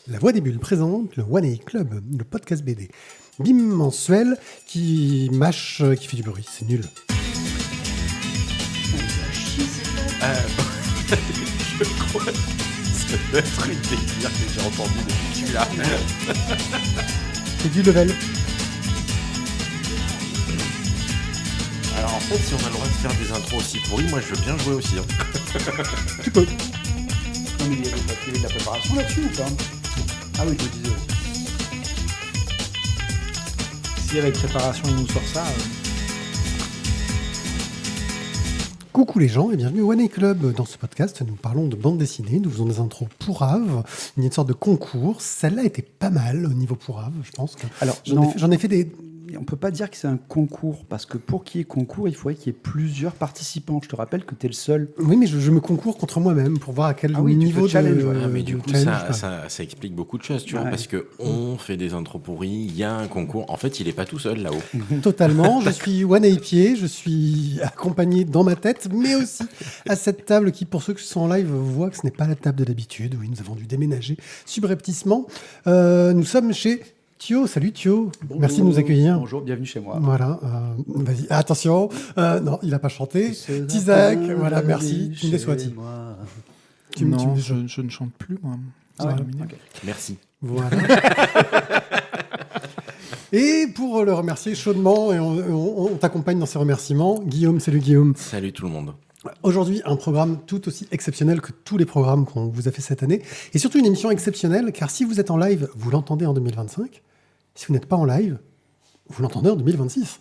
La Voix des Bulles présente le One A Club, le podcast BD bimensuel qui mâche, qui fait du bruit. C'est nul. Je crois que ça doit être une des pires que j'ai entendu depuis que tu l'as. C'est du level. Alors en fait, si on a le droit de faire des intros aussi pourries, moi je veux bien jouer aussi. Tu peux. Non mais il y avait de la préparation là-dessus ou pas? Ah oui, je me disais aussi. Si avec préparation on nous sort ça... Coucou les gens et bienvenue au One A Club. Dans ce podcast, nous parlons de bande dessinée, nous faisons des intros pourraves, une sorte de concours. Celle-là était pas mal au niveau pourrave, je pense. Alors, J'en ai fait des... on peut pas dire que c'est un concours, parce que pour qu'il y ait concours, il faudrait qu'il y ait plusieurs participants. Je te rappelle que tu es le seul. Oui, mais je me concours contre moi-même pour voir à quel niveau te challenge, de... Ah, mais du de coup, challenge, ça explique beaucoup de choses, tu vois, Ouais. parce que on fait des intros pourries, il y a un concours. En fait, il est pas tout seul là-haut. Totalement. Je suis One A Pied, je suis accompagné dans ma tête, mais aussi à cette table qui, pour ceux qui sont en live, voient que ce n'est pas la table de d'habitude. Oui, nous avons dû déménager subrepticement. Nous sommes chez Thio. Salut Thio. Bonjour. Merci de nous accueillir. Bonjour, bienvenue chez moi. Voilà. Vas-y. Attention. Non, il n'a pas chanté. Tizak. Voilà, merci. Tu me déçois, Ti. Tu me Non, déçois. je ne chante plus, moi. Ah ouais, terminé. ok. Merci. Voilà. Et pour le remercier chaudement, et on t'accompagne dans ces remerciements, Guillaume. Salut Guillaume. Salut tout le monde. Aujourd'hui, un programme tout aussi exceptionnel que tous les programmes qu'on vous a fait cette année. Et surtout une émission exceptionnelle, car si vous êtes en live, vous l'entendez en 2025. Si vous n'êtes pas en live, vous l'entendez en 2026.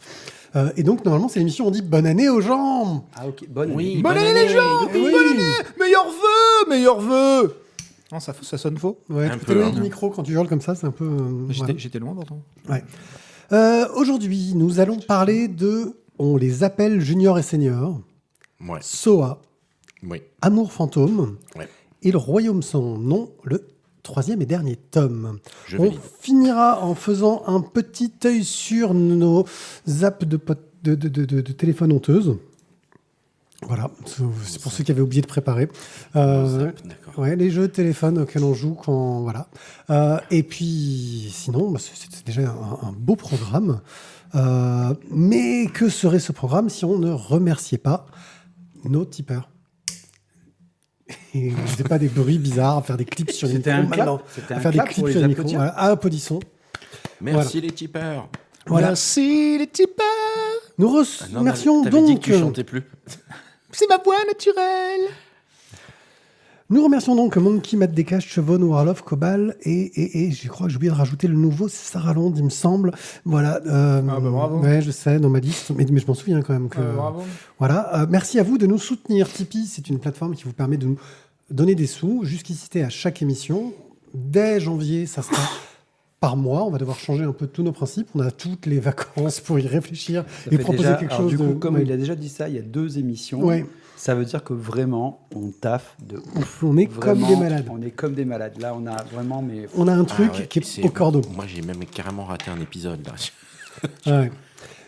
Et donc, normalement, c'est l'émission, on dit « Bonne année aux gens !» Ah ok, bonne Oui, année. bonne année les gens. Oui. Meilleur vœu. Non, ça sonne faux. Ouais, Un tu peux peu, t'éloigner hein. du micro quand tu hurles comme ça, c'est un peu... voilà. J'étais loin pourtant. Ouais. Aujourd'hui, nous allons parler de... On les appelle juniors et seniors, Ouais, SOA, oui. Amour fantôme Ouais. et Le Royaume sans nom, le 3e et dernier tome. Je On valide. finira en faisant un petit œil sur nos apps de téléphone honteuses. Voilà, c'est pour ceux qui avaient oublié de préparer. D'accord. Ouais, les jeux de téléphone auxquels on joue quand... Voilà. Et puis, sinon, bah, c'est déjà un beau programme. Mais que serait ce programme si on ne remerciait pas nos tipeurs? Et je ne fais pas des bruits bizarres, à faire des clips sur les C'était micros. un clap. Maintenant, C'était à un faire des clap clips pour sur les les micros. applaudir. Voilà. Applaudissons. Merci les tipeurs. Voilà. Merci les tipeurs. Nous Ah non, remercions t'avais dit donc... que tu chantais plus. C'est ma voix naturelle. Nous remercions donc Monkey, Matt Descaches, Chevon, Warloff, Cobal et je crois que j'ai oublié de rajouter le nouveau, c'est Sarah Londe, il me semble. Voilà. bravo. Ouais, je sais, dans ma liste, mais je m'en souviens quand même que... Bravo. Voilà. Merci à vous de nous soutenir. Tipeee, c'est une plateforme qui vous permet de nous donner des sous. Jusqu'ici, c'était à chaque émission. Dès janvier, ça sera par mois. On va devoir changer un peu tous nos principes. On a toutes les vacances pour y réfléchir Ça et fait proposer déjà- quelque alors, chose du coup, de... comme Ouais. il a déjà dit ça, il y a 2 émissions. Ouais. Ça veut dire que vraiment, on taffe de ouf. On est comme Vraiment, des malades. On est comme des malades. Là, on a vraiment... mais On a un truc Ah ouais, qui est c'est- au cordeau. Moi, j'ai même carrément raté un épisode là. Ouais.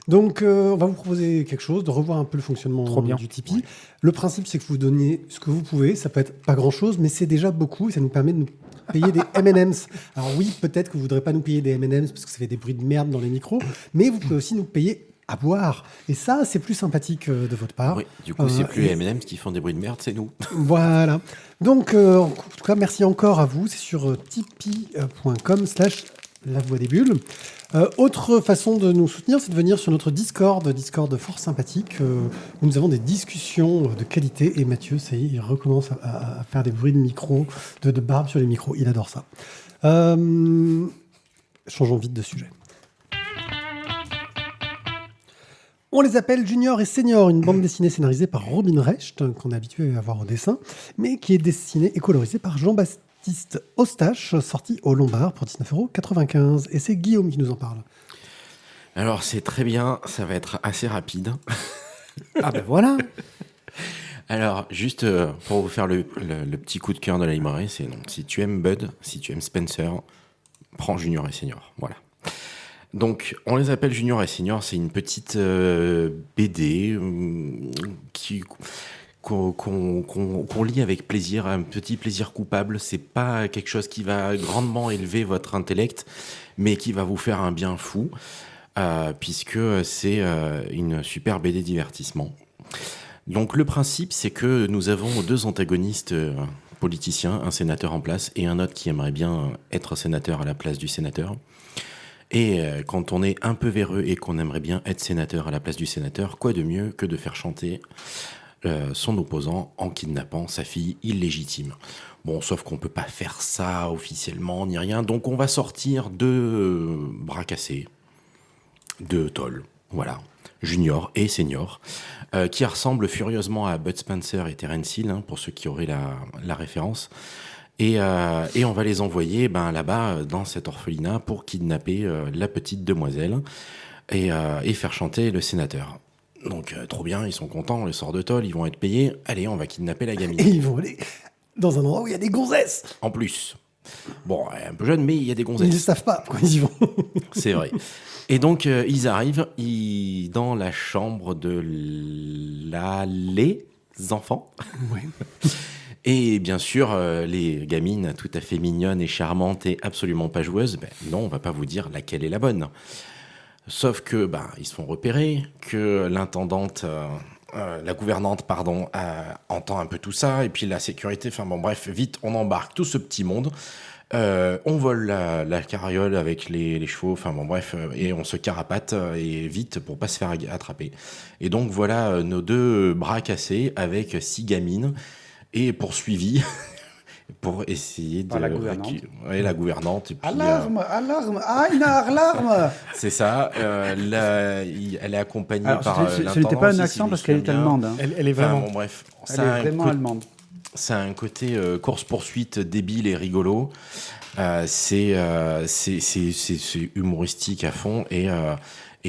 Donc, on va vous proposer quelque chose, de revoir un peu le fonctionnement Trop bien. du Tipeee. Le principe, c'est que vous donniez ce que vous pouvez. Ça peut être pas grand-chose, mais c'est déjà beaucoup et ça nous permet de nous payer des M&M's. Alors oui, peut-être que vous ne voudrez pas nous payer des M&M's parce que ça fait des bruits de merde dans les micros, mais vous pouvez aussi nous payer à boire. Et ça, c'est plus sympathique de votre part. Oui, du coup, c'est plus et- les M&M's qui font des bruits de merde, c'est nous. Voilà. Donc, en tout cas, merci encore à vous. C'est sur tipeee.com/La Voix des Bulles. Autre façon de nous soutenir, c'est de venir sur notre Discord fort sympathique, où nous avons des discussions de qualité. Et Mathieu, ça y est, il recommence à faire des bruits de micro, de barbe sur les micros. Il adore ça. Changeons vite de sujet. On les appelle Junior et Senior, une bande dessinée scénarisée par Robin Recht, qu'on est habitué à voir au dessin, mais qui est dessinée et colorisée par Jean-Baptiste Eustache, sorti au Lombard pour 19,95 €. Et c'est Guillaume qui nous en parle. Alors, c'est très bien, ça va être assez rapide. Ah ben voilà. Alors, juste pour vous faire le petit coup de cœur de la librairie, c'est donc, si tu aimes Bud, si tu aimes Spencer, prends Junior et Senior. Voilà. Donc, on les appelle Junior et Senior, c'est une petite BD qu'on lit avec plaisir, un petit plaisir coupable. C'est pas quelque chose qui va grandement élever votre intellect, mais qui va vous faire un bien fou, puisque c'est une super BD divertissement. Donc le principe, c'est que nous avons deux antagonistes politiciens, un sénateur en place et un autre qui aimerait bien être sénateur à la place du sénateur. Et quand on est un peu véreux et qu'on aimerait bien être sénateur à la place du sénateur, quoi de mieux que de faire chanter son opposant en kidnappant sa fille illégitime. Bon, sauf qu'on peut pas faire ça officiellement ni rien, donc on va sortir deux bras cassés, deux tolls, voilà, junior et senior, qui ressemblent furieusement à Bud Spencer et Terence Hill, hein, pour ceux qui auraient la référence. Et on va les envoyer là-bas, dans cet orphelinat, pour kidnapper la petite demoiselle et faire chanter le sénateur. Donc, trop bien, ils sont contents, les sorts de tôle, ils vont être payés. Allez, on va kidnapper la gamine. Et ils vont aller dans un endroit où il y a des gonzesses. En plus. Bon, un peu jeune, mais il y a des Ils ne gonzesses. savent pas pourquoi ils y vont. C'est vrai. Et donc, ils arrivent dans la chambre de les enfants. Ouais. Et bien sûr, les gamines tout à fait mignonnes et charmantes et absolument pas joueuses, non, on va pas vous dire laquelle est la bonne. Sauf que ils se font repérer, que l'intendante, la gouvernante, pardon, entend un peu tout ça, et puis la sécurité, enfin bon bref, vite, on embarque tout ce petit monde, on vole la carriole avec les chevaux, enfin bon bref, et on se carapate, et vite, pour pas se faire attraper. Et donc voilà nos deux bras cassés avec 6 gamines, et poursuivis pour essayer de... Par la gouvernante. La gouvernante. Et puis, Alarme, une alarme. c'est ça. Elle est accompagnée Alors, par ce n'était pas un accent parce qu'elle est allemande. Hein. Elle est vraiment. Bon, bref. Elle est vraiment allemande. Ça a un côté course-poursuite débile et rigolo. C'est humoristique à fond et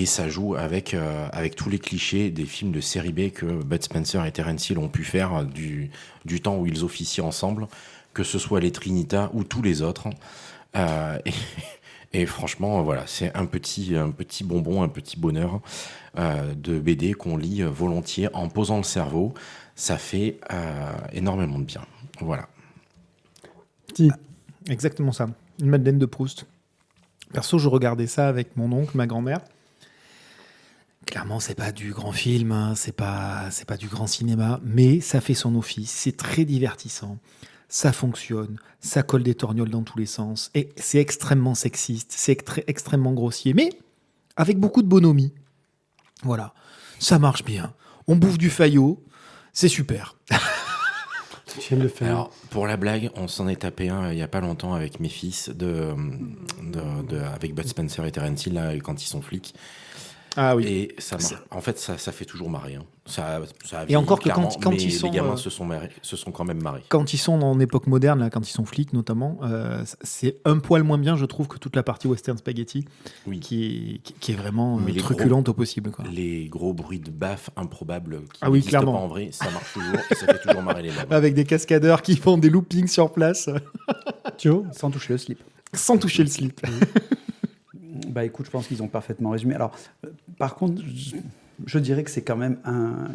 ça joue avec tous les clichés des films de série B que Bud Spencer et Terence Hill ont pu faire du temps où ils officient ensemble, que ce soit les Trinitas ou tous les autres. Et franchement, voilà, c'est un petit bonbon, un petit bonheur de BD qu'on lit volontiers en posant le cerveau. Ça fait énormément de bien. Voilà. Exactement ça. Une Madeleine de Proust. Perso, je regardais ça avec mon oncle, ma grand-mère. Clairement, c'est pas du grand film, hein, c'est pas du grand cinéma, mais ça fait son office. C'est très divertissant. Ça fonctionne. Ça colle des torgnoles dans tous les sens. Et c'est extrêmement sexiste. C'est extrêmement grossier, mais avec beaucoup de bonhomie. Voilà. Ça marche bien. On bouffe du Fayot. C'est super. J'aime le faire. Alors, pour la blague, on s'en est tapé un il n'y a pas longtemps avec mes fils, avec Bud Spencer et Terence Hill, là, quand ils sont flics. Ah oui. Et ça fait toujours marrer. Hein. Ça a Et encore vieilli, que quand mais ils sont, les gamins se sont quand même marrés. Quand ils sont en époque moderne, là, quand ils sont flics notamment, c'est un poil moins bien, je trouve, que toute la partie western spaghetti, Oui. qui est vraiment Mais les truculente au possible. Quoi. Les gros bruits de baffes improbables qui Ah oui, n'existent pas clairement. en vrai, ça marche toujours et ça fait toujours marrer les babes. Avec des cascadeurs qui font des loopings sur place, Tu vois Sans toucher le slip. sans toucher le slip. Bah écoute, je pense qu'ils ont parfaitement résumé. Alors, par contre, je dirais que c'est quand même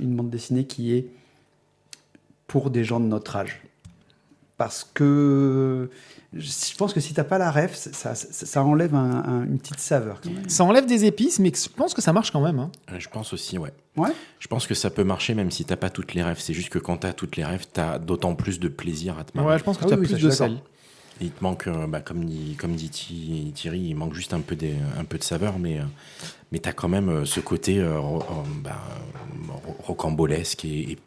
une bande dessinée qui est pour des gens de notre âge. Parce que je pense que si t'as pas la ref, ça enlève une petite saveur quand même. Ça enlève des épices, mais je pense que ça marche quand même. Hein. Je pense aussi, ouais. Ouais. Je pense que ça peut marcher même si t'as pas toutes les rêves. C'est juste que quand t'as toutes les rêves, t'as d'autant plus de plaisir à te marrer. Ouais, je pense que Ah tu as oui, plus ça, de je suis sel. d'accord. Il te manque, comme dit Thierry, il manque juste un peu de saveur, mais t'as quand même ce côté rocambolesque et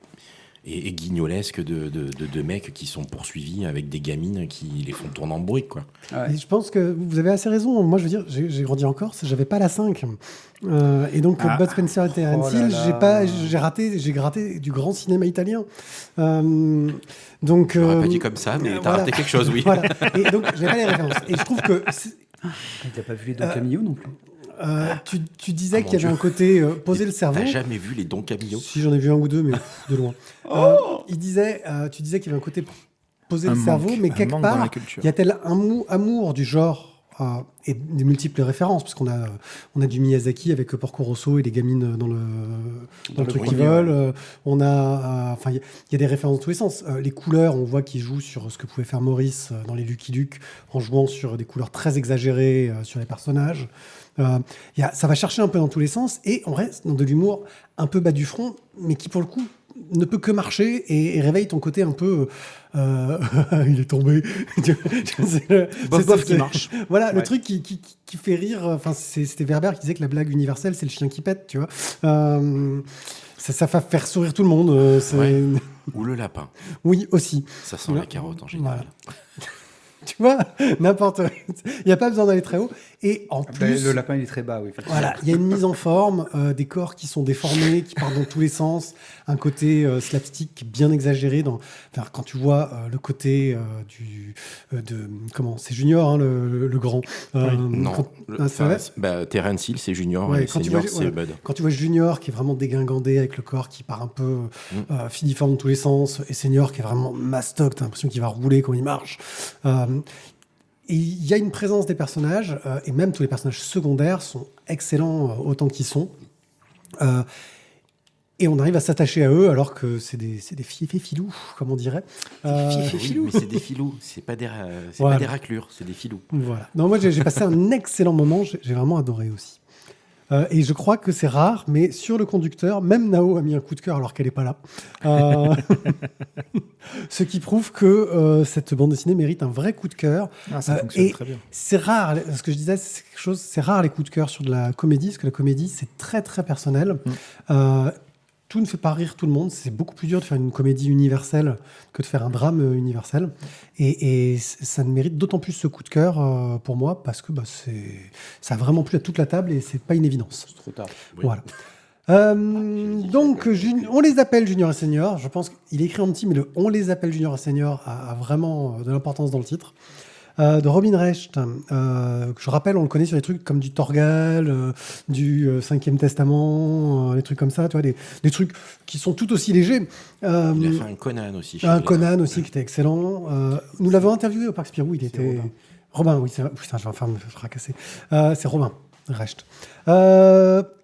guignolesque de mecs qui sont poursuivis avec des gamines qui les font tourner en bourrique, quoi. Ouais. Et je pense que vous avez assez raison. Moi, je veux dire, j'ai grandi en Corse, j'avais pas la 5. Et donc, Bud Spencer et Terence Hill, j'ai gratté du grand cinéma italien. Donc, J'aurais pas dit comme ça, mais t'as raté quelque chose, oui. Voilà. Et donc, j'ai pas les références. Et je trouve que T'as pas vu les Don Camillo non plus. tu disais Ah, qu'il y mon avait un côté poser le cerveau. T'as jamais vu les Don Camillo? Si, j'en ai vu un ou deux, mais de loin. Tu disais qu'il y avait un côté poser le cerveau, mais quelque manque dans la part, culture. y a-t-il un amour du genre et des multiples références, parce qu'on on a du Miyazaki avec Porco Rosso et les gamines dans le truc qui vole. On a, enfin, il y a des références dans tous les sens. Les couleurs, on voit qu'il joue sur ce que pouvait faire Maurice dans les Lucky Luke, en jouant sur des couleurs très exagérées sur les personnages. Ça va chercher un peu dans tous les sens, et on reste dans de l'humour un peu bas du front, mais qui pour le coup ne peut que marcher et réveille ton côté un peu il est tombé. Bof qui marche. Voilà, le truc qui fait rire. Enfin, c'était Werber qui disait que la blague universelle, c'est le chien qui pète, tu vois. Ça va faire sourire tout le monde. Ouais. Ou le lapin. Oui, aussi. Ça sent la carotte en général. Voilà. Tu vois, n'importe. Il n'y a pas besoin d'aller très haut. Et en plus, le lapin, il est très bas, oui. voilà, il y a une mise en forme, des corps qui sont déformés, qui partent dans tous les sens, un côté slapstick bien exagéré. Quand tu vois le côté c'est Junior, hein, le grand. Non, c'est vrai Terence Hill, c'est Junior, ouais, et Senior, c'est Bud. Quand tu vois Junior qui est vraiment dégingandé avec le corps qui part un peu filiforme dans tous les sens, et Senior qui est vraiment mastoc, t'as l'impression qu'il va rouler quand il marche. Et il y a une présence des personnages, et même tous les personnages secondaires sont excellents autant qu'ils sont. Et on arrive à s'attacher à eux alors que c'est des filous, comme on dirait. Oui, mais c'est des filous, c'est pas des raclures, c'est des filous. Voilà. Non, moi j'ai passé un excellent moment, j'ai vraiment adoré aussi. Et je crois que c'est rare, mais sur le conducteur, même Nao a mis un coup de cœur alors qu'elle n'est pas là. Ce qui prouve que cette bande dessinée mérite un vrai coup de cœur. Ça fonctionne très bien. C'est rare, ce que je disais, c'est rare les coups de cœur sur de la comédie, parce que la comédie, c'est très très personnel. Tout ne fait pas rire tout le monde. C'est beaucoup plus dur de faire une comédie universelle que de faire un drame universel. Et ça ne mérite d'autant plus ce coup de cœur pour moi, parce que ça a vraiment plu à toute la table et c'est pas une évidence. C'est trop tard. Oui. Voilà. Donc, on les appelle Junior et Senior. Je pense qu'il est écrit en petit, mais le on les appelle Junior et Senior a vraiment de l'importance dans le titre. De Robin Recht, que je rappelle, on le connaît sur des trucs comme du Torgal, du Cinquième Testament, des trucs comme ça, tu vois, des trucs qui sont tout aussi légers. Il a fait un Conan aussi. Conan aussi, qui était excellent. Nous l'avons interviewé au Parc Spirou, il était... Robin, oui, c'est vrai. Putain, je vais enfin me fracasser. C'est Robin Recht.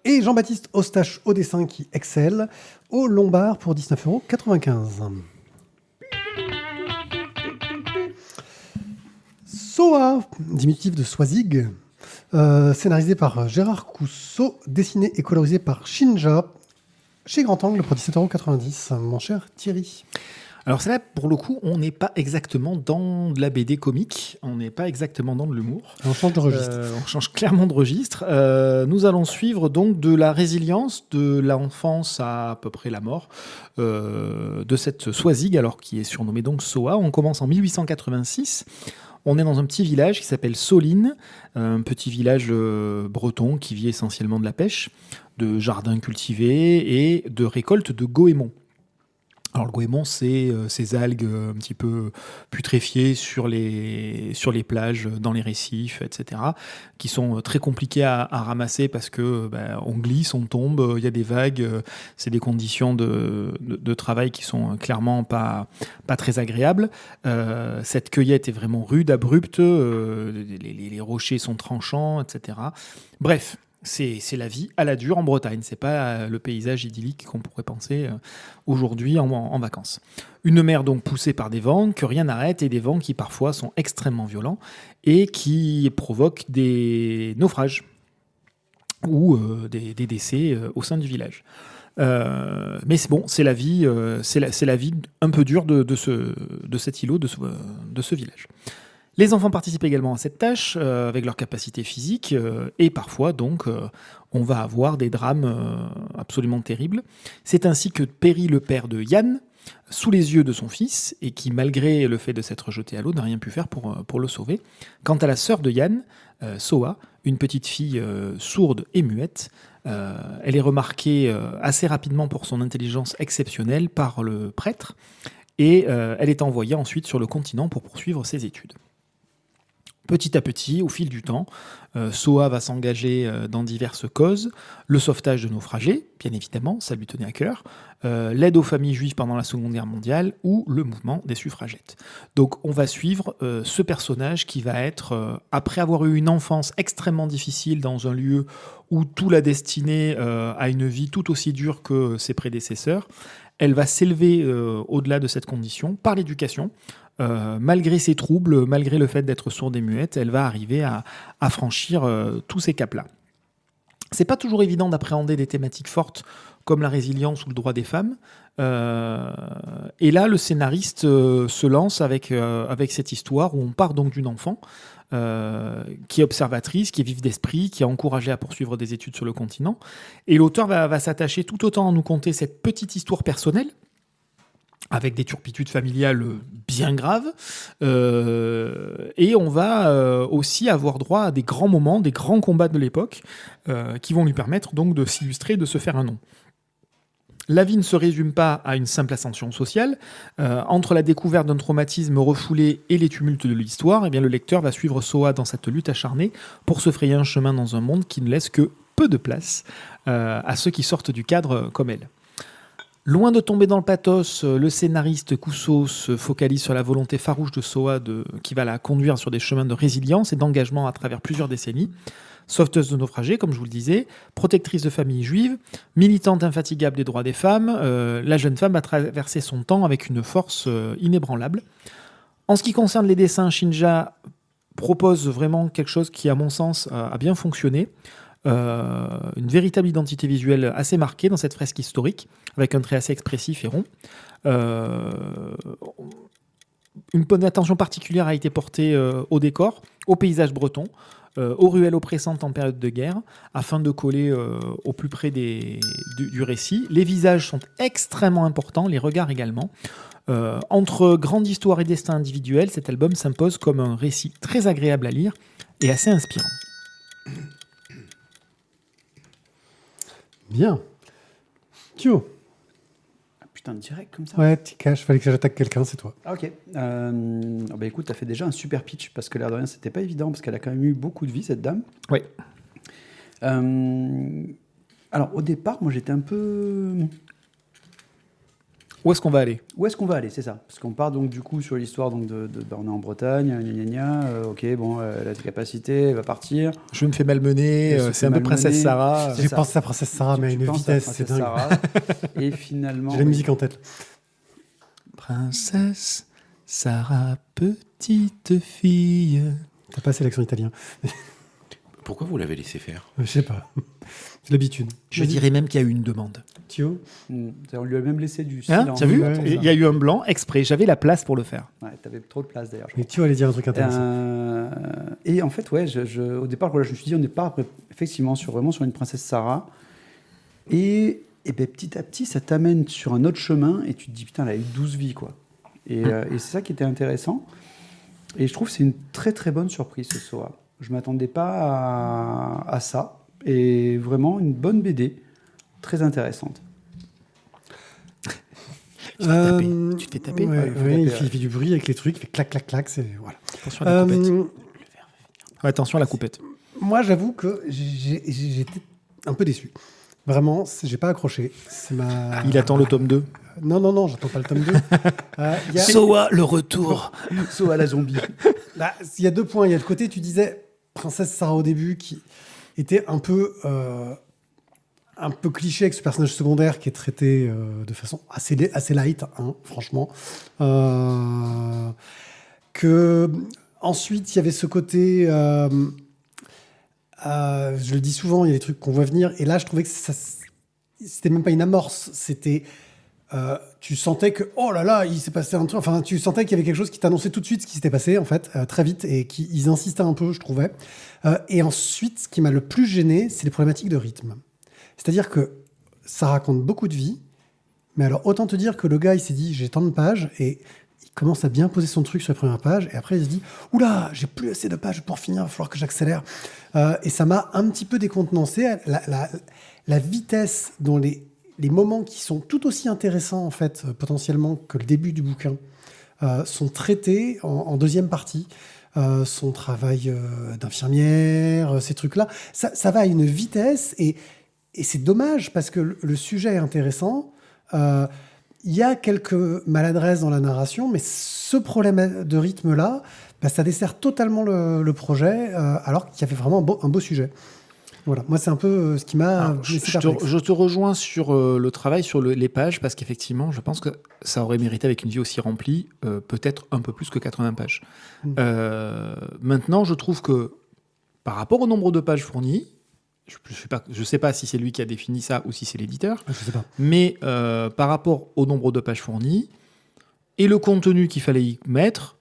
Et Jean-Baptiste Eustache au dessin qui excelle, au Lombard pour 19,95 €. Soa, diminutif de Swazig, scénarisé par Gérard Cousseau, dessiné et colorisé par Shinja, chez Grand Angle pour 17,90 €. Mon cher Thierry. Alors c'est là, pour le coup, on n'est pas exactement dans de la BD comique, on n'est pas exactement dans de l'humour. On change de registre. On change clairement de registre. Nous allons suivre donc de la résilience, de l'enfance à peu près la mort, de cette Swazig, alors qui est surnommée donc Soa. On commence en 1886. On est dans un petit village qui s'appelle Soline, un petit village breton qui vit essentiellement de la pêche, de jardins cultivés et de récolte de goémons. Alors le goémon, c'est ces algues un petit peu putréfiées sur les plages, dans les récifs, etc., qui sont très compliquées à ramasser parce que on glisse, on tombe, il y a des vagues, c'est des conditions de travail qui sont clairement pas très agréables. Cette cueillette est vraiment rude, abrupte, les rochers sont tranchants, etc. Bref. C'est la vie à la dure en Bretagne. C'est pas le paysage idyllique qu'on pourrait penser aujourd'hui en vacances. Une mer donc poussée par des vents que rien n'arrête et des vents qui parfois sont extrêmement violents et qui provoquent des naufrages ou des décès au sein du village. Mais c'est bon, c'est la vie, c'est la vie un peu dure de cet îlot, de ce village. Les enfants participent également à cette tâche avec leur capacité physique et parfois donc on va avoir des drames absolument terribles. C'est ainsi que périt le père de Yann sous les yeux de son fils et qui, malgré le fait de s'être jeté à l'eau, n'a rien pu faire pour le sauver. Quant à la sœur de Yann, Soa, une petite fille sourde et muette, elle est remarquée assez rapidement pour son intelligence exceptionnelle par le prêtre et elle est envoyée ensuite sur le continent pour poursuivre ses études. Petit à petit, au fil du temps, SOA va s'engager dans diverses causes. Le sauvetage de naufragés, bien évidemment, ça lui tenait à cœur. L'aide aux familles juives pendant la Seconde Guerre mondiale ou le mouvement des suffragettes. Donc on va suivre ce personnage qui va être, après avoir eu une enfance extrêmement difficile dans un lieu où tout l'a destiné à une vie tout aussi dure que ses prédécesseurs, elle va s'élever au-delà de cette condition par l'éducation. Malgré ses troubles, malgré le fait d'être sourde et muette, elle va arriver à franchir tous ces caps-là. C'est pas toujours évident d'appréhender des thématiques fortes comme la résilience ou le droit des femmes. Et là, le scénariste se lance avec cette histoire où on part donc d'une enfant qui est observatrice, qui est vive d'esprit, qui est encouragée à poursuivre des études sur le continent. Et l'auteur va s'attacher tout autant à nous conter cette petite histoire personnelle, avec des turpitudes familiales bien graves. Et on va aussi avoir droit à des grands moments, des grands combats de l'époque, qui vont lui permettre donc de s'illustrer, de se faire un nom. La vie ne se résume pas à une simple ascension sociale. Entre la découverte d'un traumatisme refoulé et les tumultes de l'histoire, eh bien, le lecteur va suivre SOA dans cette lutte acharnée pour se frayer un chemin dans un monde qui ne laisse que peu de place à ceux qui sortent du cadre comme elle. Loin de tomber dans le pathos, le scénariste Cousteau se focalise sur la volonté farouche de SOA qui va la conduire sur des chemins de résilience et d'engagement à travers plusieurs décennies. Sauveteuse de naufragés, comme je vous le disais, protectrice de familles juives, militante infatigable des droits des femmes, la jeune femme a traversé son temps avec une force inébranlable. En ce qui concerne les dessins, Shinja propose vraiment quelque chose qui, à mon sens, a bien fonctionné. Une véritable identité visuelle assez marquée dans cette fresque historique, avec un trait assez expressif et rond. Une bonne attention particulière a été portée au décor, au paysage breton, aux ruelles oppressantes en période de guerre, afin de coller au plus près du récit. Les visages sont extrêmement importants, les regards également. Entre grande histoire et destin individuel, cet album s'impose comme un récit très agréable à lire et assez inspirant. Bien. Thio. Ah, putain, direct comme ça. Ouais, petit cash, fallait que j'attaque quelqu'un, c'est toi. Ah, ok. Bah écoute, t'as fait déjà un super pitch parce que l'air de rien, c'était pas évident parce qu'elle a quand même eu beaucoup de vie, cette dame. Oui. Alors au départ, moi j'étais un peu. Où est-ce qu'on va aller ? Où est-ce qu'on va aller, c'est ça? Parce qu'on part donc du coup sur l'histoire donc on est en Bretagne, gna gna gna, ok, bon, elle a des capacités, elle va partir. Je me fais malmener, c'est un peu Princesse Sarah. J'ai pensé à Princesse Sarah, mais à une vitesse, c'est dingue. Sarah, et finalement. J'ai la musique en tête. Princesse Sarah, petite fille. T'as pas sélection italien. Pourquoi vous l'avez laissé faire? Je sais pas. C'est l'habitude. Je dirais même qu'il y a eu une demande. Thio. On lui a même laissé du Hein, silence. t'as vu? Ouais, Il y a eu un blanc exprès. J'avais la place pour le faire. Ouais, t'avais trop de place d'ailleurs. Mais Thio allait dire un truc intéressant. Et en fait, ouais, au départ, voilà, je me suis dit, on n'est pas effectivement vraiment sur une princesse Sarah. Et ben, petit à petit, ça t'amène sur un autre chemin et tu te dis, putain, elle a eu 12 vies, quoi. Et c'est ça qui était intéressant. Et je trouve que c'est une très très bonne surprise, ce SOA. Je ne m'attendais pas à ça. Et vraiment, une bonne BD, très intéressante. Tu te fais taper. Ouais, il faut ouais, taper, il fait du bruit avec les trucs, il fait clac, clac, clac. Voilà. Attention à la coupette. Ouais, attention à la coupette. Moi, j'avoue que j'étais un peu déçu. Vraiment, j'ai pas accroché. Il attend le tome 2. Non, j'attends pas le tome 2. SOA, le retour. SOA la zombie. Là, il y a 2 points. Il y a le côté, tu disais, Princesse Sarah au début, qui était un peu cliché avec ce personnage secondaire qui est traité de façon assez light, hein, franchement. Ensuite, il y avait ce côté... je le dis souvent, il y a des trucs qu'on voit venir. Et là, je trouvais que c'était même pas une amorce. C'était... tu sentais que, oh là là, il s'est passé un truc. Enfin, tu sentais qu'il y avait quelque chose qui t'annonçait tout de suite ce qui s'était passé, en fait, très vite. Et qu'ils insistaient un peu, je trouvais. Et ensuite, ce qui m'a le plus gêné, c'est les problématiques de rythme. C'est-à-dire que ça raconte beaucoup de vie. Mais alors, autant te dire que le gars, il s'est dit, j'ai tant de pages. Et il commence à bien poser son truc sur les premières pages. Et après, il se dit, oula, j'ai plus assez de pages pour finir, il va falloir que j'accélère. Et ça m'a un petit peu décontenancé. La vitesse dont les moments qui sont tout aussi intéressants, en fait, potentiellement, que le début du bouquin, sont traités en deuxième partie. son travail d'infirmière, ces trucs-là. Ça va à une vitesse et c'est dommage parce que le sujet est intéressant. Il y a quelques maladresses dans la narration, mais ce problème de rythme-là, ça dessert totalement le projet, alors qu'il y avait vraiment un beau sujet. Voilà, moi c'est un peu ce qui m'a laissé perplexe. Je te rejoins sur le travail sur les pages, parce qu'effectivement, je pense que ça aurait mérité, avec une vie aussi remplie, peut-être un peu plus que 80 pages. Maintenant, je trouve que par rapport au nombre de pages fournies, je ne sais pas si c'est lui qui a défini ça ou si c'est l'éditeur, Je sais pas. mais par rapport au nombre de pages fournies et le contenu qu'il fallait y mettre,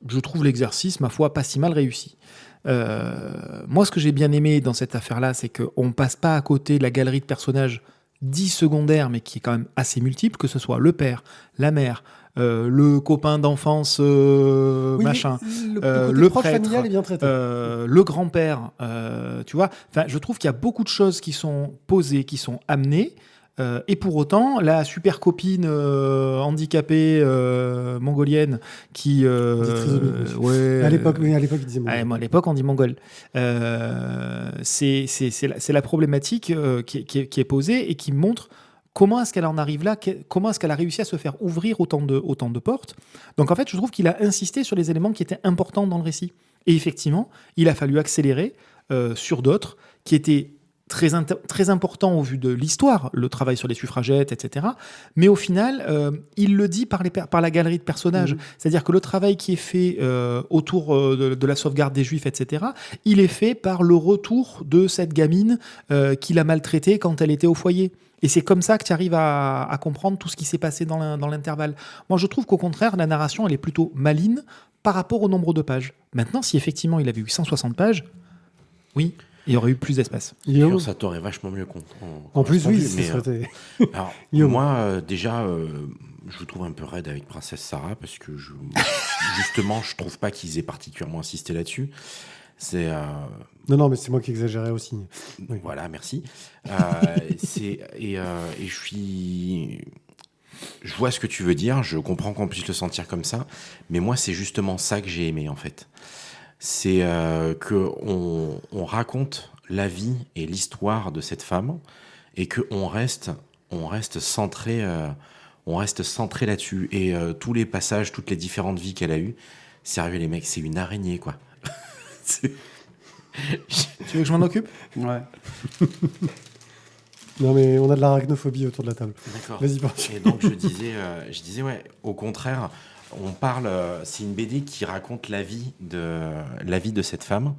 je trouve l'exercice, ma foi, pas si mal réussi. Moi, ce que j'ai bien aimé dans cette affaire-là, c'est qu'on ne passe pas à côté de la galerie de personnages dits secondaires, mais qui est quand même assez multiple, que ce soit le père, la mère, le copain d'enfance, machin, le proche prêtre, familial est bien traité. le grand-père, tu vois. Enfin, je trouve qu'il y a beaucoup de choses qui sont posées, qui sont amenées. Et pour autant, la super copine handicapée mongolienne qui... À l'époque, il disait mongol. moi, à l'époque, on dit mongol. C'est la problématique qui est posée et qui montre comment est-ce qu'elle en arrive là, comment est-ce qu'elle a réussi à se faire ouvrir autant de portes. Donc en fait, je trouve qu'il a insisté sur les éléments qui étaient importants dans le récit. Et effectivement, il a fallu accélérer sur d'autres qui étaient très important au vu de l'histoire, le travail sur les suffragettes, etc. Mais au final, il le dit par la galerie de personnages. C'est-à-dire que le travail qui est fait autour de la sauvegarde des Juifs, etc., il est fait par le retour de cette gamine qui l'a maltraitée quand elle était au foyer. Et c'est comme ça que tu arrives à comprendre tout ce qui s'est passé dans l'intervalle. Moi, je trouve qu'au contraire, la narration, elle est plutôt maligne par rapport au nombre de pages. Maintenant, si effectivement il avait eu 160 pages, oui, il y aurait eu plus d'espace. Ça t'aurait vachement mieux en plus, oui, mais, ça serait... alors, moi, déjà, je vous trouve un peu raide avec Princesse Sarah, parce que justement, je trouve pas qu'ils aient particulièrement insisté là-dessus. Non, mais c'est moi qui exagérais aussi. Oui. Voilà, merci. Et je vois ce que tu veux dire, je comprends qu'on puisse le sentir comme ça, mais moi, c'est justement ça que j'ai aimé, en fait. C'est qu'on raconte la vie et l'histoire de cette femme et qu'on reste centré là-dessus. Et tous les passages, toutes les différentes vies qu'elle a eues, sérieux les mecs, c'est une araignée, quoi. Tu veux que je m'en occupe ? Ouais. Non, mais on a de l'arachnophobie autour de la table. D'accord. Vas-y, continue. Et donc je disais ouais, au contraire, on parle, c'est une BD qui raconte la vie de cette femme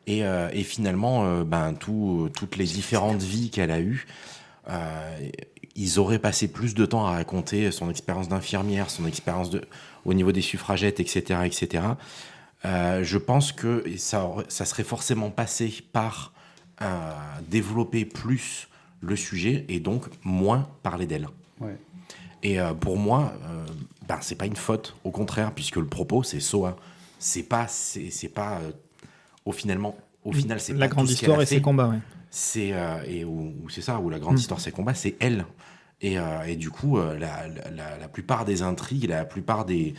et finalement, toutes les différentes vies qu'elle a eues, ils auraient passé plus de temps à raconter son expérience d'infirmière, son expérience au niveau des suffragettes, etc., etc. Je pense que ça serait forcément passé par développer plus le sujet et donc moins parler d'elle. Ouais. Et pour moi, c'est pas une faute, au contraire, puisque le propos c'est Soa. C'est pas au final c'est la pas grande tout ce histoire qu'elle a et ses fait. combats. Ouais. C'est c'est ça où la grande histoire ses combats, c'est elle. Et du coup, la plupart des intrigues, la plupart des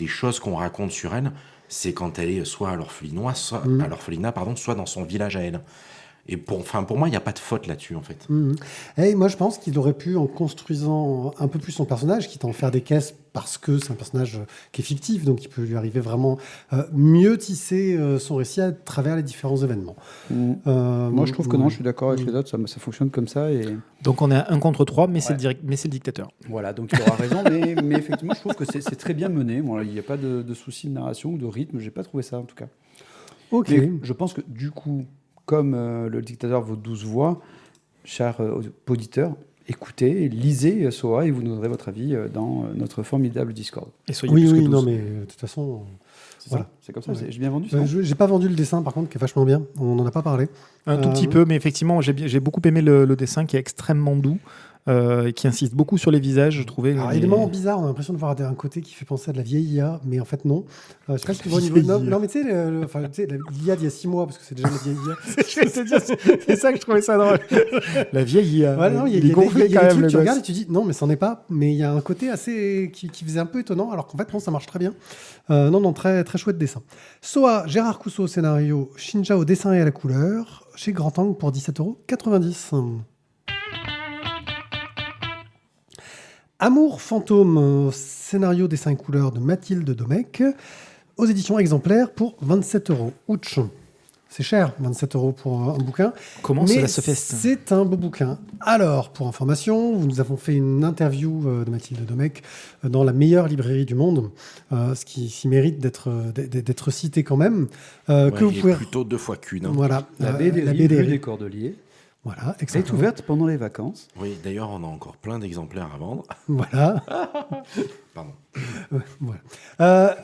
choses qu'on raconte sur elle, c'est quand elle est soit à l'orphelinat, soit dans son village à elle. Et pour moi, il n'y a pas de faute là-dessus, en fait. Et moi, je pense qu'il aurait pu, en construisant un peu plus son personnage, quitte à en faire des caisses, parce que c'est un personnage qui est fictif, donc il peut lui arriver vraiment mieux tisser son récit à travers les différents événements. Moi, je trouve que non, je suis d'accord avec les autres, ça fonctionne comme ça. Et... Donc on est à 1 contre 3, mais c'est le dictateur. Voilà, donc il aura raison, mais effectivement, je trouve que c'est très bien mené. Bon, il n'y a pas de souci de narration ou de rythme, je n'ai pas trouvé ça, en tout cas. Ok. Mais je pense que, du coup... Comme le dictateur vaut 12 voix, chers auditeurs, écoutez, lisez Soa et vous nous donnerez votre avis dans notre formidable Discord. Et soyez plus que 12. Non, mais de toute façon, voilà. C'est comme ça, j'ai bien vendu. J'ai pas vendu le dessin, par contre, qui est vachement bien. On n'en a pas parlé. Un tout petit peu, mais effectivement, j'ai beaucoup aimé le dessin qui est extrêmement doux. qui insiste beaucoup sur les visages, je trouvais. Alors, il y a des moments bizarres, on a l'impression de voir un côté qui fait penser à de la vieille IA, mais en fait non. Je sais pas si tu vois au niveau... Non, mais tu sais, l'IA d'il y a 6 mois, parce que c'est déjà la vieille IA. Je vais te dire, c'est ça que je trouvais ça drôle. La vieille IA. Ouais, non, il y a est gonflé des quand même, trucs, le tu gosse. regardes et tu dis non, mais c'en est pas. Mais il y a un côté assez qui faisait un peu étonnant, alors qu'en fait, non, ça marche très bien. Non, très, très chouette dessin. Soa, Gérard Cousseau au scénario, Shinja au dessin et à la couleur, chez Grand Angle pour 17,90 €. Amour fantôme, scénario, dessin et couleur de Mathilde Domecq, aux éditions exemplaires pour 27 €. Ouch, c'est cher, 27 € pour un bouquin. Comment Mais cela se fait c'est un beau bouquin. Alors, pour information, nous avons fait une interview de Mathilde Domecq dans la meilleure librairie du monde, ce qui mérite d'être cité quand même. Ouais, que vous il est pouvez... plutôt 2 fois qu'une. Hein. Voilà, La BD BD. des Cordeliers. Voilà, Elle est exactement. ouverte pendant les vacances. Oui, d'ailleurs, on a encore plein d'exemplaires à vendre. Voilà. Pardon. Voilà.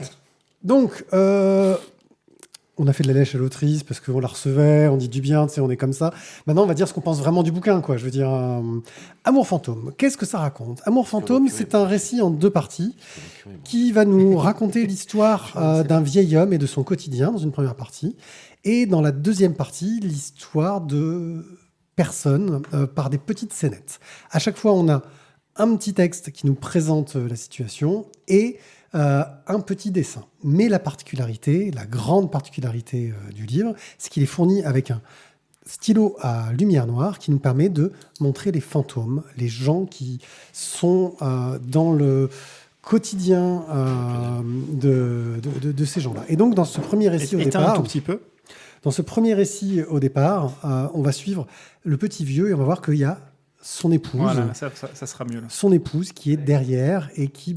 Donc, on a fait de la lèche à l'autrice parce qu'on la recevait, on dit du bien, tu sais, on est comme ça. Maintenant, on va dire ce qu'on pense vraiment du bouquin, quoi. Je veux dire, Amour fantôme, qu'est-ce que ça raconte ? Amour fantôme, c'est un récit en 2 parties qui va nous raconter l'histoire d'un vieil homme et de son quotidien dans une première partie. Et dans la deuxième partie, l'histoire de personnes par des petites scénettes. À chaque fois, on a un petit texte qui nous présente la situation et un petit dessin. Mais la particularité, la grande particularité du livre, c'est qu'il est fourni avec un stylo à lumière noire qui nous permet de montrer les fantômes, les gens qui sont dans le quotidien de ces gens-là. Et donc, dans ce premier récit au Éteins départ... un tout petit peu. Dans ce premier récit au départ, on va suivre le petit vieux et on va voir qu'il y a son épouse. Voilà, ça sera mieux là. Son épouse qui est derrière et qui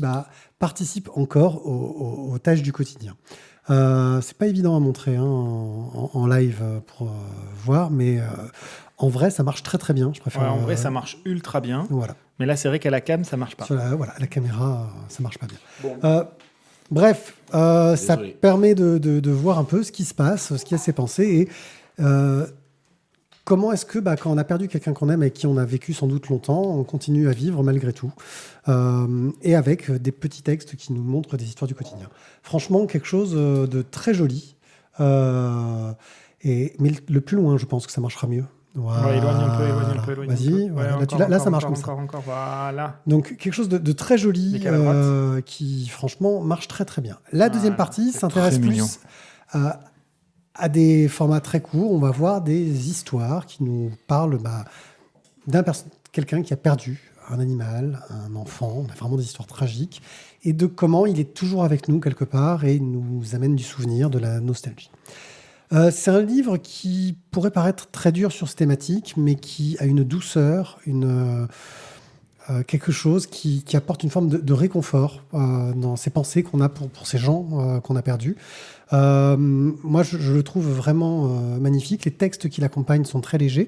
participe encore aux tâches du quotidien. C'est pas évident à montrer en live pour voir, mais en vrai, ça marche très très bien. Je préfère. Ouais, en vrai, ça marche ultra bien. Voilà. Mais là, c'est vrai qu'à la cam, ça marche pas. Sur la caméra, ça marche pas bien. Bon. Bref, ça Désolé. permet de voir un peu ce qui se passe, ce qui s'est passé et comment est-ce que quand on a perdu quelqu'un qu'on aime et qui on a vécu sans doute longtemps, on continue à vivre malgré tout. Et avec des petits textes qui nous montrent des histoires du quotidien. Franchement, quelque chose de très joli. Mais le plus loin, je pense que ça marchera mieux. Voilà. Ouais, éloigne un peu. Vas-y, Ouais, voilà. encore, Là, ça marche encore, comme ça. encore, voilà. Donc, quelque chose de très joli Décale à droite. qui, franchement, marche très très bien. La deuxième Voilà, partie c'est s'intéresse très mignon. plus à des formats très courts. On va voir des histoires qui nous parlent quelqu'un qui a perdu un animal, un enfant. On a vraiment des histoires tragiques et de comment il est toujours avec nous quelque part et nous amène du souvenir, de la nostalgie. C'est un livre qui pourrait paraître très dur sur ces thématiques, mais qui a une douceur, quelque chose qui apporte une forme de réconfort dans ces pensées qu'on a pour ces gens qu'on a perdus. Moi, je le trouve vraiment magnifique. Les textes qui l'accompagnent sont très légers.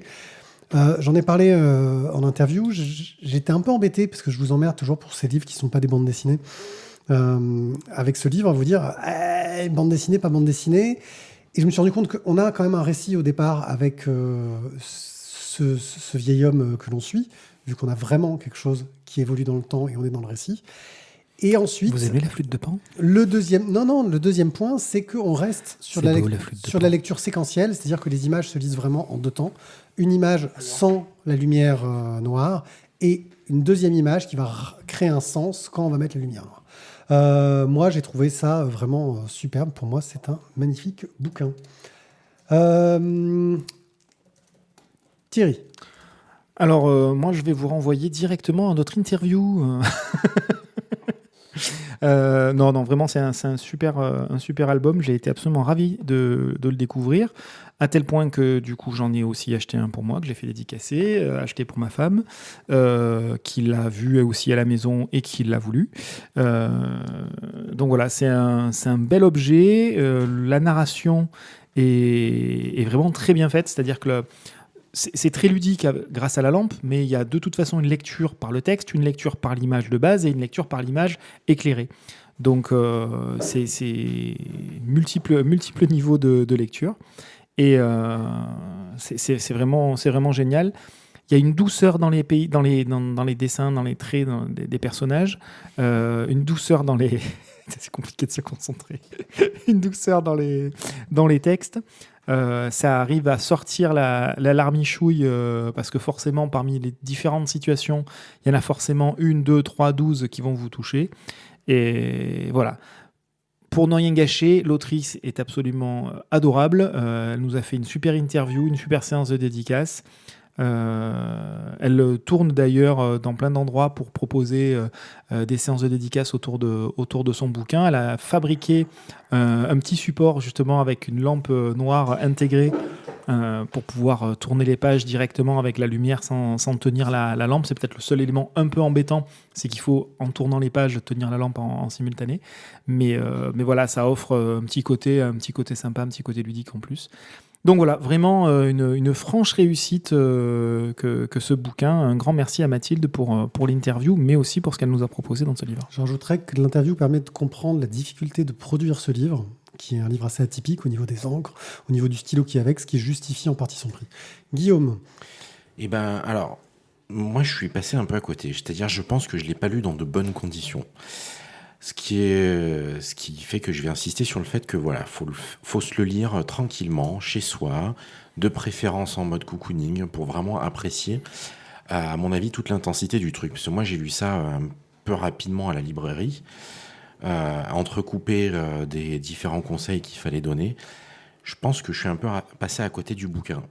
J'en ai parlé en interview. J'étais un peu embêté parce que je vous emmerde toujours pour ces livres qui ne sont pas des bandes dessinées. Avec ce livre, à vous dire bande dessinée, pas bande dessinée. Et je me suis rendu compte qu'on a quand même un récit au départ avec ce vieil homme que l'on suit, vu qu'on a vraiment quelque chose qui évolue dans le temps et on est dans le récit. Et ensuite, Vous aimez la flûte de Pan ? le deuxième point, c'est qu'on reste sur C'est la beau, la flûte de sur la lecture séquentielle, c'est-à-dire que les images se lisent vraiment en 2 temps. Une image sans la lumière noire et une deuxième image qui va créer un sens quand on va mettre la lumière noire. Moi, j'ai trouvé ça vraiment superbe. Pour moi, c'est un magnifique bouquin. Thierry. Alors, moi, je vais vous renvoyer directement à notre interview. Non, vraiment, c'est un super album. J'ai été absolument ravi de le découvrir, à tel point que, du coup, j'en ai aussi acheté un pour moi, que j'ai fait dédicacer, acheté pour ma femme, qui l'a vu aussi à la maison et qui l'a voulu. Donc voilà, c'est un bel objet. La narration est vraiment très bien faite, c'est-à-dire que c'est très ludique grâce à la lampe, mais il y a de toute façon une lecture par le texte, une lecture par l'image de base et une lecture par l'image éclairée. Donc c'est multiples niveaux de lecture. Et c'est vraiment génial. Il y a une douceur dans les pays, dans les dessins, dans les traits des personnages, une douceur dans les... C'est compliqué de se concentrer. Une douceur dans les textes. Ça arrive à sortir la larmichouille parce que forcément, parmi les différentes situations, il y en a forcément 1, 2, 3, 12 qui vont vous toucher. Et voilà. Pour ne rien gâcher, l'autrice est absolument adorable. Elle nous a fait une super interview, une super séance de dédicace. Elle tourne d'ailleurs dans plein d'endroits pour proposer des séances de dédicace autour de son bouquin. Elle a fabriqué un petit support justement avec une lampe noire intégrée pour pouvoir tourner les pages directement avec la lumière sans tenir la lampe. C'est peut-être le seul élément un peu embêtant, c'est qu'il faut en tournant les pages tenir la lampe en simultané. Mais voilà, ça offre un petit côté sympa, un petit côté ludique en plus. Donc voilà, vraiment une franche réussite que ce bouquin. Un grand merci à Mathilde pour l'interview, mais aussi pour ce qu'elle nous a proposé dans ce livre. J'ajouterais que l'interview permet de comprendre la difficulté de produire ce livre, qui est un livre assez atypique au niveau des encres, au niveau du stylo qui est avec, ce qui justifie en partie son prix. Guillaume. Eh ben, alors, moi, je suis passé un peu à côté. C'est-à-dire, je pense que je ne l'ai pas lu dans de bonnes conditions. Ce qui fait que je vais insister sur le fait que voilà, faut se le lire tranquillement, chez soi, de préférence en mode cocooning, pour vraiment apprécier, à mon avis, toute l'intensité du truc. Parce que moi, j'ai lu ça un peu rapidement à la librairie, entrecoupé des différents conseils qu'il fallait donner. Je pense que je suis un peu passé à côté du bouquin.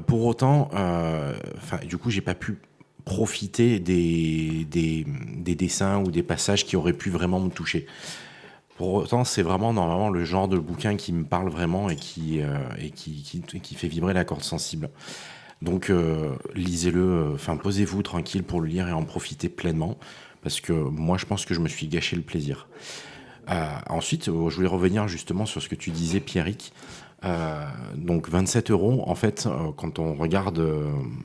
Pour autant, du coup, j'ai pas pu profiter des dessins ou des passages qui auraient pu vraiment me toucher. Pour autant, c'est vraiment normalement le genre de bouquin qui me parle vraiment et qui fait vibrer la corde sensible. Donc, lisez-le, posez-vous tranquille pour le lire et en profiter pleinement, parce que moi, je pense que je me suis gâché le plaisir. Ensuite, je voulais revenir justement sur ce que tu disais, Pierrick. Donc 27 €, en fait, quand on regarde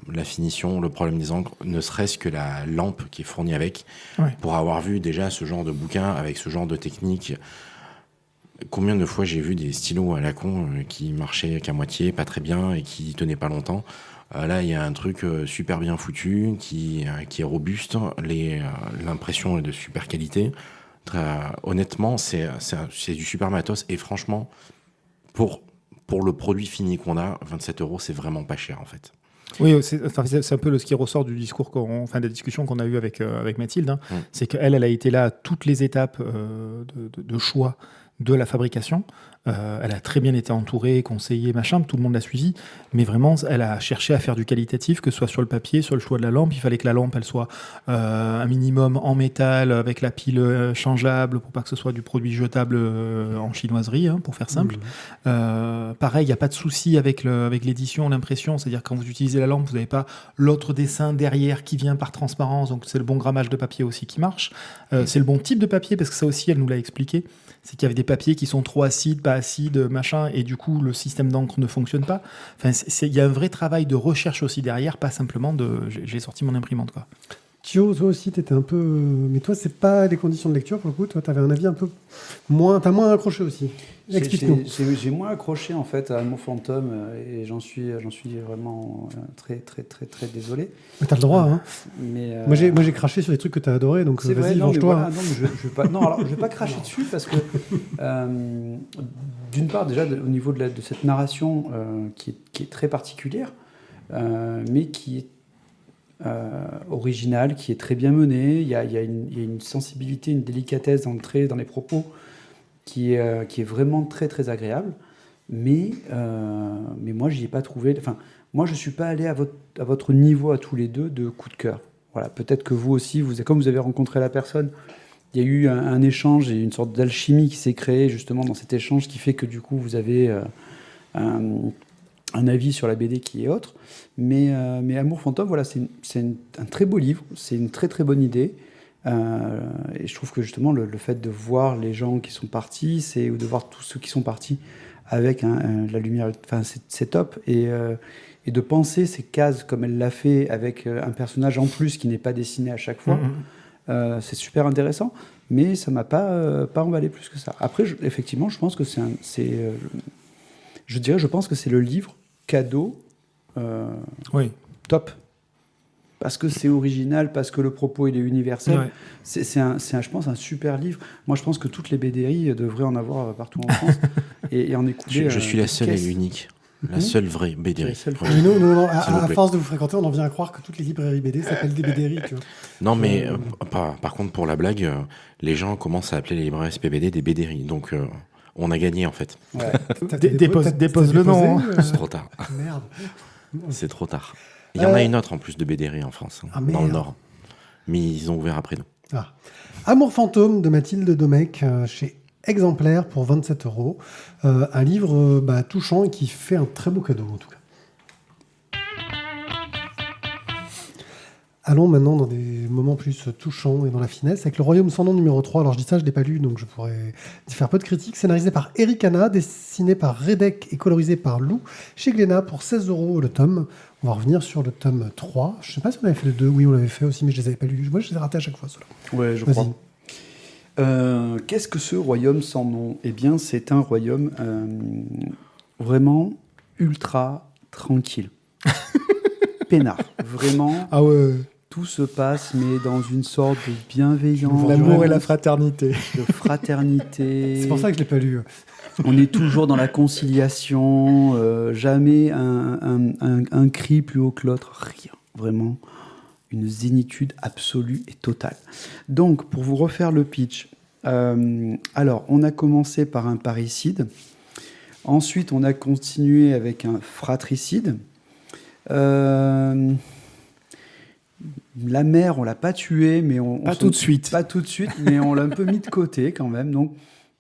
la finition, le problème des encres, ne serait-ce que la lampe qui est fournie avec, Ouais. pour avoir vu déjà ce genre de bouquin avec ce genre de technique, combien de fois j'ai vu des stylos à la con qui marchaient qu'à moitié, pas très bien et qui tenaient pas longtemps. Là, il y a un truc super bien foutu, qui est robuste, l'impression est de super qualité. Honnêtement, c'est du super matos et franchement, pour le produit fini qu'on a, 27 €, c'est vraiment pas cher en fait. Oui, c'est un peu ce qui ressort du discours, de la discussion qu'on a eue avec Mathilde. Hein. C'est qu'elle a été là à toutes les étapes de choix de la fabrication. Elle a très bien été entourée, conseillée, machin, tout le monde l'a suivi. Mais vraiment, elle a cherché à faire du qualitatif, que ce soit sur le papier, sur le choix de la lampe. Il fallait que la lampe, elle soit un minimum en métal, avec la pile changeable, pour pas que ce soit du produit jetable en chinoiserie, pour faire simple. Pareil, il n'y a pas de souci avec l'édition, l'impression. C'est-à-dire quand vous utilisez la lampe, vous n'avez pas l'autre dessin derrière qui vient par transparence. Donc c'est le bon grammage de papier aussi qui marche. C'est le bon type de papier, parce que ça aussi, elle nous l'a expliqué. C'est qu'il y avait des papiers qui sont trop acides, pas acides, machin, et du coup, le système d'encre ne fonctionne pas. Enfin, il y a un vrai travail de recherche aussi derrière, pas simplement j'ai sorti mon imprimante, quoi. Thio, toi aussi, t'étais un peu... Mais toi, c'est pas des conditions de lecture, pour le coup. Toi, t'avais un avis un peu moins... T'as moins accroché aussi. Explique-nous. J'ai moins accroché, en fait, à Amour Fantôme, et j'en suis vraiment très, très, très, très désolé. Mais t'as le droit, hein. Mais, Moi, j'ai craché sur les trucs que t'as adorés, donc c'est vrai, vas-y, non, mais venge-toi. voilà, non, mais je vais pas, non, alors, je vais pas cracher dessus, parce que, d'une part, déjà, au niveau de cette narration qui est très particulière, mais qui est original, qui est très bien mené. Il y a une sensibilité, une délicatesse dans le trait, dans les propos, qui est vraiment très très agréable. Mais moi, j'y ai pas trouvé. Enfin, moi, je suis pas allé à votre niveau à tous les deux de coup de cœur. Voilà, peut-être que vous aussi, comme vous avez rencontré la personne, il y a eu un échange et une sorte d'alchimie qui s'est créée justement dans cet échange, qui fait que du coup, vous avez un avis sur la BD qui est autre. Mais Amour Fantôme, voilà, c'est un très beau livre, c'est une très très bonne idée. Et je trouve que justement le fait de voir les gens qui sont partis, ou de voir tous ceux qui sont partis avec la lumière, c'est top. Et de penser ces cases comme elle l'a fait avec un personnage en plus qui n'est pas dessiné à chaque fois, c'est super intéressant. Mais ça m'a pas emballé plus que ça. Après, effectivement, je pense que je pense que c'est le livre cadeau Oui. top. parce que c'est original, parce que le propos il est universel. Ouais. C'est je pense, un super livre. Moi, je pense que toutes les BDI devraient en avoir partout en France et en écouler. Je suis la seule et l'unique. La seule vraie La BDRI. seule Oui. Mais non, S'il vous à plaît. force de vous fréquenter, on en vient à croire que toutes les librairies BD s'appellent des BDRI. Tu vois. Non, mais par contre, pour la blague, les gens commencent à appeler les librairies SPBD des BDRI. Donc, on a gagné, en fait. Ouais. T'as Dépose déposé, le nom, C'est trop tard. Merde. C'est trop tard. Il y en a une autre, en plus, de BDRI en France, Ah, dans le merde. Nord. Mais ils ont ouvert après nous. Ah. Amour fantôme de Mathilde Domecq chez Exemplaire pour 27 €. Un livre touchant et qui fait un très beau cadeau en tout cas. Allons maintenant dans des moments plus touchants et dans la finesse avec Le Royaume sans nom numéro 3. Alors je dis ça, je ne l'ai pas lu, donc je pourrais y faire peu de critiques. Scénarisé par Eric Hanna, dessiné par Redek et colorisé par Lou, chez Glénat pour 16 € le tome. On va revenir sur le tome 3. Je ne sais pas si on avait fait le 2. Oui, on l'avait fait aussi, mais je ne les avais pas lus. Moi, je les ai ratés à chaque fois, ceux-là. Ouais, je Vas-y. crois. Qu'est-ce que ce royaume sans nom ? Eh bien, c'est un royaume vraiment ultra tranquille. Peinard. Vraiment, Ah ouais. tout se passe, mais dans une sorte de bienveillance, L'amour et la fraternité. de fraternité. C'est pour ça que je ne l'ai pas lu. On est toujours dans la conciliation, jamais un cri plus haut que l'autre, rien. Vraiment, une zénitude absolue et totale. Donc, pour vous refaire le pitch, alors, on a commencé par un parricide. Ensuite, on a continué avec un fratricide. La mère, on l'a pas tuée, mais Pas tout de suite. Pas tout de suite, mais on l'a un peu mis de côté quand même. Donc,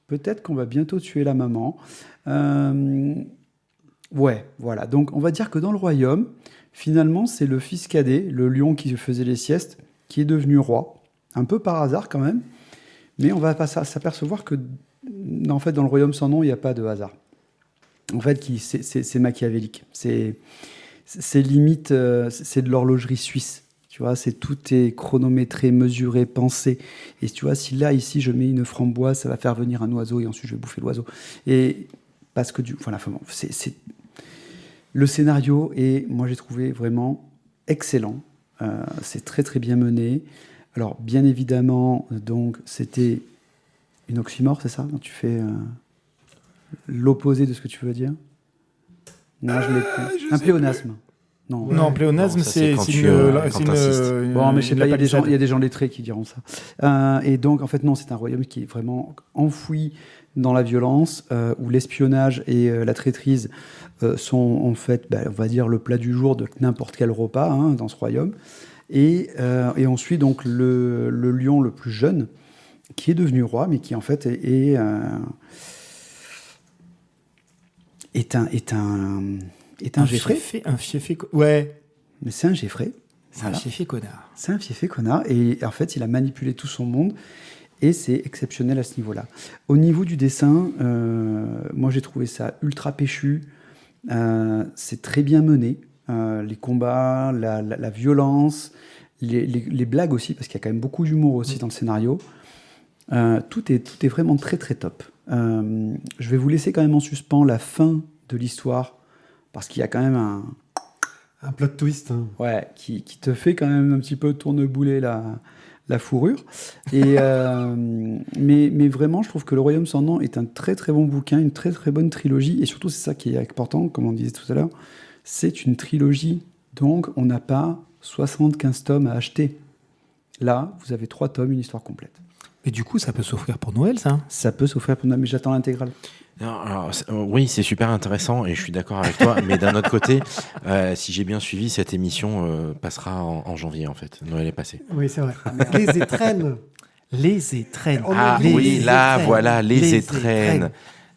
peut-être qu'on va bientôt tuer la maman. Ouais, voilà. Donc, on va dire que dans le royaume, finalement, c'est le fils cadet, le lion qui faisait les siestes, qui est devenu roi. Un peu par hasard quand même. Mais on va pas s'apercevoir que, en fait, dans le royaume sans nom, il n'y a pas de hasard. En fait, c'est machiavélique. C'est limite, c'est de l'horlogerie suisse. Tu vois, tout est chronométré, mesuré, pensé. Et tu vois, si là, ici, je mets une framboise, ça va faire venir un oiseau et ensuite je vais bouffer l'oiseau. Et parce que, le scénario est, moi, j'ai trouvé vraiment excellent. C'est très, très bien mené. Alors, bien évidemment, donc, c'était une oxymore, c'est ça ? Quand tu fais l'opposé de ce que tu veux dire ? Non, je l'ai plus. Un pléonasme. Non. Non, pléonasme, Non, ça, c'est quand c'est tu, quand t'insistes. Bon, mais je sais une pas, il y palissade. a des gens lettrés qui diront ça. Et donc, en fait, non, c'est un royaume qui est vraiment enfoui dans la violence, où l'espionnage et la traîtrise sont, en fait, on va dire, le plat du jour de n'importe quel repas dans ce royaume. Et ensuite, donc, le lion le plus jeune, qui est devenu roi, mais qui, en fait, est un Geffrey. Un fiefé. Ouais. Mais c'est un Geffrey. C'est un fiefé connard. C'est un fiefé connard. Et en fait, il a manipulé tout son monde. Et c'est exceptionnel à ce niveau-là. Au niveau du dessin, moi, j'ai trouvé ça ultra péchu. C'est très bien mené. Les combats, la violence, les blagues aussi, parce qu'il y a quand même beaucoup d'humour aussi dans le scénario. Tout est vraiment très, très top. Je vais vous laisser quand même en suspens la fin de l'histoire, parce qu'il y a quand même Un plot twist. Hein. Ouais, qui te fait quand même un petit peu tournebouler la fourrure. Et, mais vraiment, je trouve que Le Royaume sans nom est un très très bon bouquin, une très très bonne trilogie. Et surtout, c'est ça qui est important, comme on disait tout à l'heure, c'est une trilogie. Donc, on n'a pas 75 tomes à acheter. Là, vous avez 3 tomes, une histoire complète. Mais du coup, ça peut s'offrir pour Noël, ça. Ça peut s'offrir pour Noël, mais j'attends l'intégrale. Non, alors, oui, c'est super intéressant et je suis d'accord avec toi. Mais d'un autre côté, si j'ai bien suivi, cette émission passera en janvier en fait. Noël est passé. Oui, c'est vrai. Les étrennes. Les étrennes. On Ah les oui, là, étrennes. voilà, les Les étrennes. étrennes.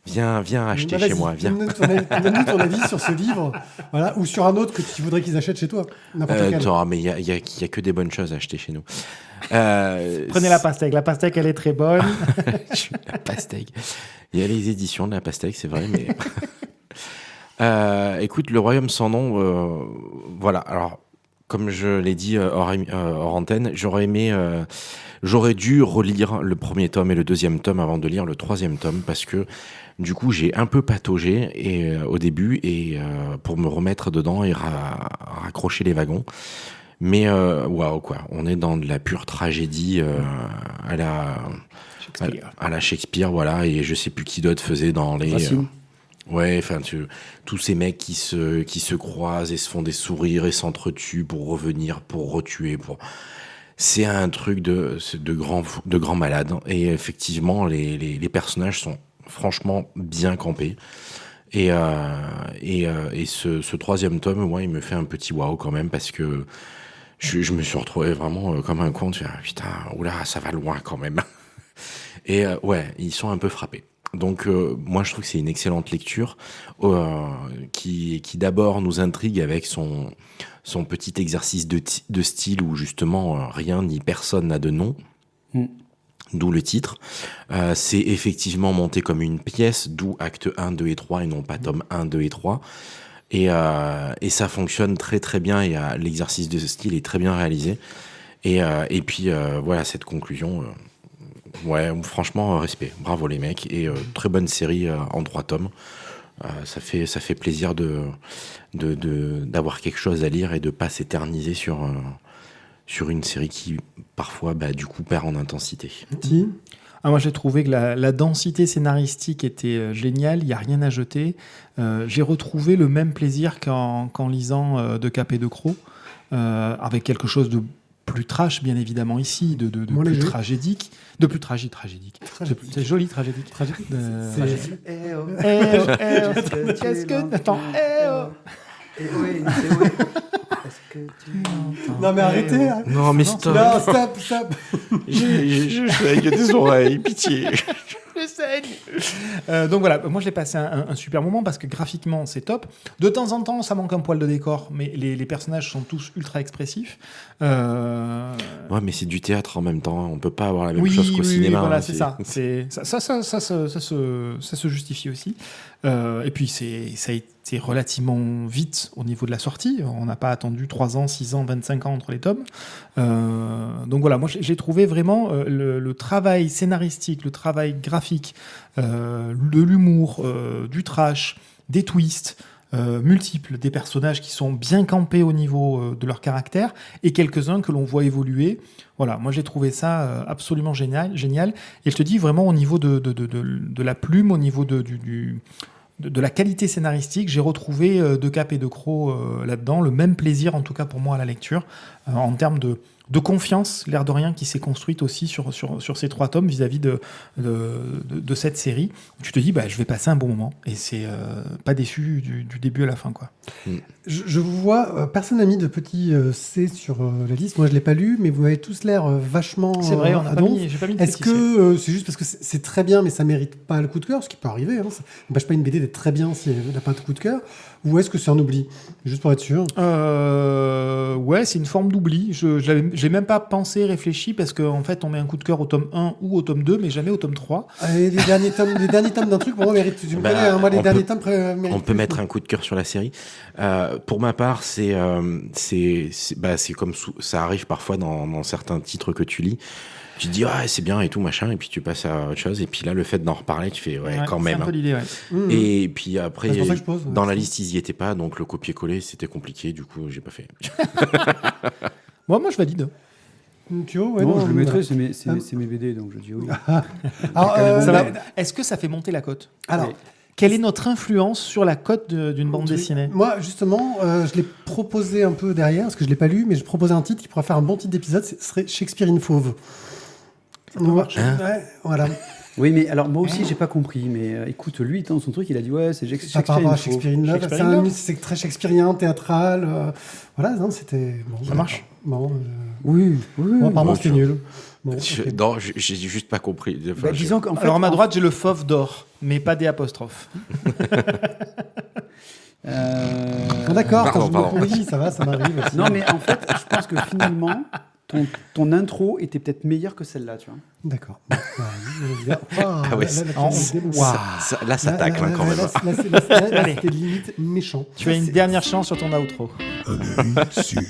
Viens acheter Vas-y, chez moi, viens. Donne-nous ton avis sur ce livre, voilà, ou sur un autre que tu voudrais qu'ils achètent chez toi. N'importe lequel. Attends, mais il y a que des bonnes choses à acheter chez nous. Prenez la pastèque. La pastèque, elle est très bonne. La pastèque. Il y a les éditions de la pastèque, c'est vrai, mais... écoute, Le Royaume sans nom, voilà. Alors, comme je l'ai dit hors antenne, j'aurais dû relire le premier tome et le deuxième tome avant de lire le troisième tome, parce que du coup, j'ai un peu pataugé au début, et pour me remettre dedans et raccrocher les wagons. Mais waouh, quoi. On est dans de la pure tragédie à la Shakespeare, voilà. Et je sais plus qui d'autre faisait dans les. Racine. Ouais, enfin, tous ces mecs qui se croisent et se font des sourires et s'entretuent pour revenir, pour retuer, C'est un truc de grand malade. Et effectivement, les personnages sont franchement bien campés. Et ce troisième tome, moi, il me fait un petit waouh quand même parce que je me suis retrouvé vraiment comme un con. Tu vois, putain, oula, ça va loin quand même. Et ouais, ils sont un peu frappés. Donc moi, je trouve que c'est une excellente lecture qui d'abord nous intrigue avec son petit exercice de style où justement rien ni personne n'a de nom. D'où le titre. C'est effectivement monté comme une pièce, d'où acte 1, 2 et 3 et non pas tome 1, 2 et 3. Et ça fonctionne très très bien et l'exercice de style est très bien réalisé. Et puis voilà, cette conclusion, ouais, franchement, respect. Bravo les mecs. Et très bonne série en 3 tomes. Ça fait plaisir d'avoir quelque chose à lire et de pas s'éterniser sur une série qui, parfois, du coup, perd en intensité. Moi, j'ai trouvé que la densité scénaristique était géniale, il n'y a rien à jeter. J'ai retrouvé le même plaisir qu'en lisant De Cap et de Croc, avec quelque chose de plus trash, bien évidemment, ici, de plus tragédique. De plus tragédique. C'est joli, tragédique. Qu'est-ce que... Attends, Est-ce que tu m'entends? Non, mais arrêtez. Hein. Non, mais stop. Non, stop. Je saigne des oreilles, pitié. Je saigne. Donc voilà, moi je l'ai passé un super moment parce que graphiquement c'est top. De temps en temps ça manque un poil de décor, mais les personnages sont tous ultra expressifs. Ouais, mais c'est du théâtre en même temps. On peut pas avoir la même chose qu'au cinéma. Voilà, hein, c'est ça. Ça se justifie aussi. Et puis ça a été relativement vite au niveau de la sortie. On n'a pas attendu 3 ans, 6 ans, 25 ans entre les tomes. Donc voilà, moi j'ai trouvé vraiment le travail scénaristique, le travail graphique, de l'humour, du trash, des twists multiples, des personnages qui sont bien campés au niveau de leur caractère et quelques-uns que l'on voit évoluer. Voilà, moi j'ai trouvé ça absolument génial. Et je te dis vraiment au niveau de la plume, au niveau de la qualité scénaristique, j'ai retrouvé De Cap et de Croc là-dedans, le même plaisir en tout cas pour moi à la lecture, en termes de confiance, l'air de rien, qui s'est construite aussi sur ces 3 tomes vis-à-vis de cette série. Tu te dis, je vais passer un bon moment. Et c'est pas déçu du début à la fin, quoi. Je vous vois, personne n'a mis de petit C sur la liste. Moi, je l'ai pas lu, mais vous avez tous l'air vachement. C'est vrai, j'ai pas mis de Est-ce petit C. que c'est juste parce que c'est très bien, mais ça mérite pas le coup de cœur, ce qui peut arriver. Hein, ça n'empêche pas une BD d'être très bien si elle n'a pas de coup de cœur. Ou est-ce que c'est un oubli? Juste pour être sûr. Ouais, c'est une forme d'oubli. J'ai même pas pensé, réfléchi, parce qu'en fait, on met un coup de cœur au tome 1 ou au tome 2, mais jamais au tome 3. Les derniers tomes d'un truc, pour moi, méritent. Tu me connais, hein, moi, les derniers tomes méritent. On peut mettre un coup de cœur sur la série. Pour ma part, c'est comme ça arrive parfois dans certains titres que tu lis. Tu te dis, c'est bien et tout, machin, et puis tu passes à autre chose. Et puis là, le fait d'en reparler, tu fais, quand même. C'est un peu l'idée, ouais. Et puis après, c'est pour ça que je pose, dans la liste, ils y étaient pas, donc le copier-coller, c'était compliqué, du coup, j'ai pas fait. Moi, je valide. Tu vois, non, je le mettrais, c'est mes BD, donc je dis oui. Alors, est-ce que ça fait monter la cote? Alors, quelle est notre influence sur la cote d'une bande dessinée? Moi, justement, je l'ai proposé un peu derrière, parce que je l'ai pas lu, mais je proposais un titre qui pourrait faire un bon titre d'épisode, ce serait Shakespeare in Fauve. Ouais, voilà. Oui, mais alors moi aussi, j'ai pas compris. Mais écoute, lui, dans son truc, il a dit c'est Shakespeare Par rapport à in Fauve. Shakespeare in Love, c'est très shakespearien, théâtral. Voilà, non, c'était. Bon, ça marche. Bon, oui. Bon, apparemment, c'était nul. Bon, Non, j'ai juste pas compris. Enfin, disons qu'en fait, alors, à ma droite, j'ai le fauve d'or, mais pas des apostrophes. D'accord, Pardon. oui, ça va, ça m'arrive aussi. Non, mais en fait, je pense que finalement, ton intro était peut-être meilleure que celle-là, tu vois. D'accord. Là, ça tacle quand même. Là, c'était limite méchant. Tu as une dernière chance sur ton outro. Un œil sûr.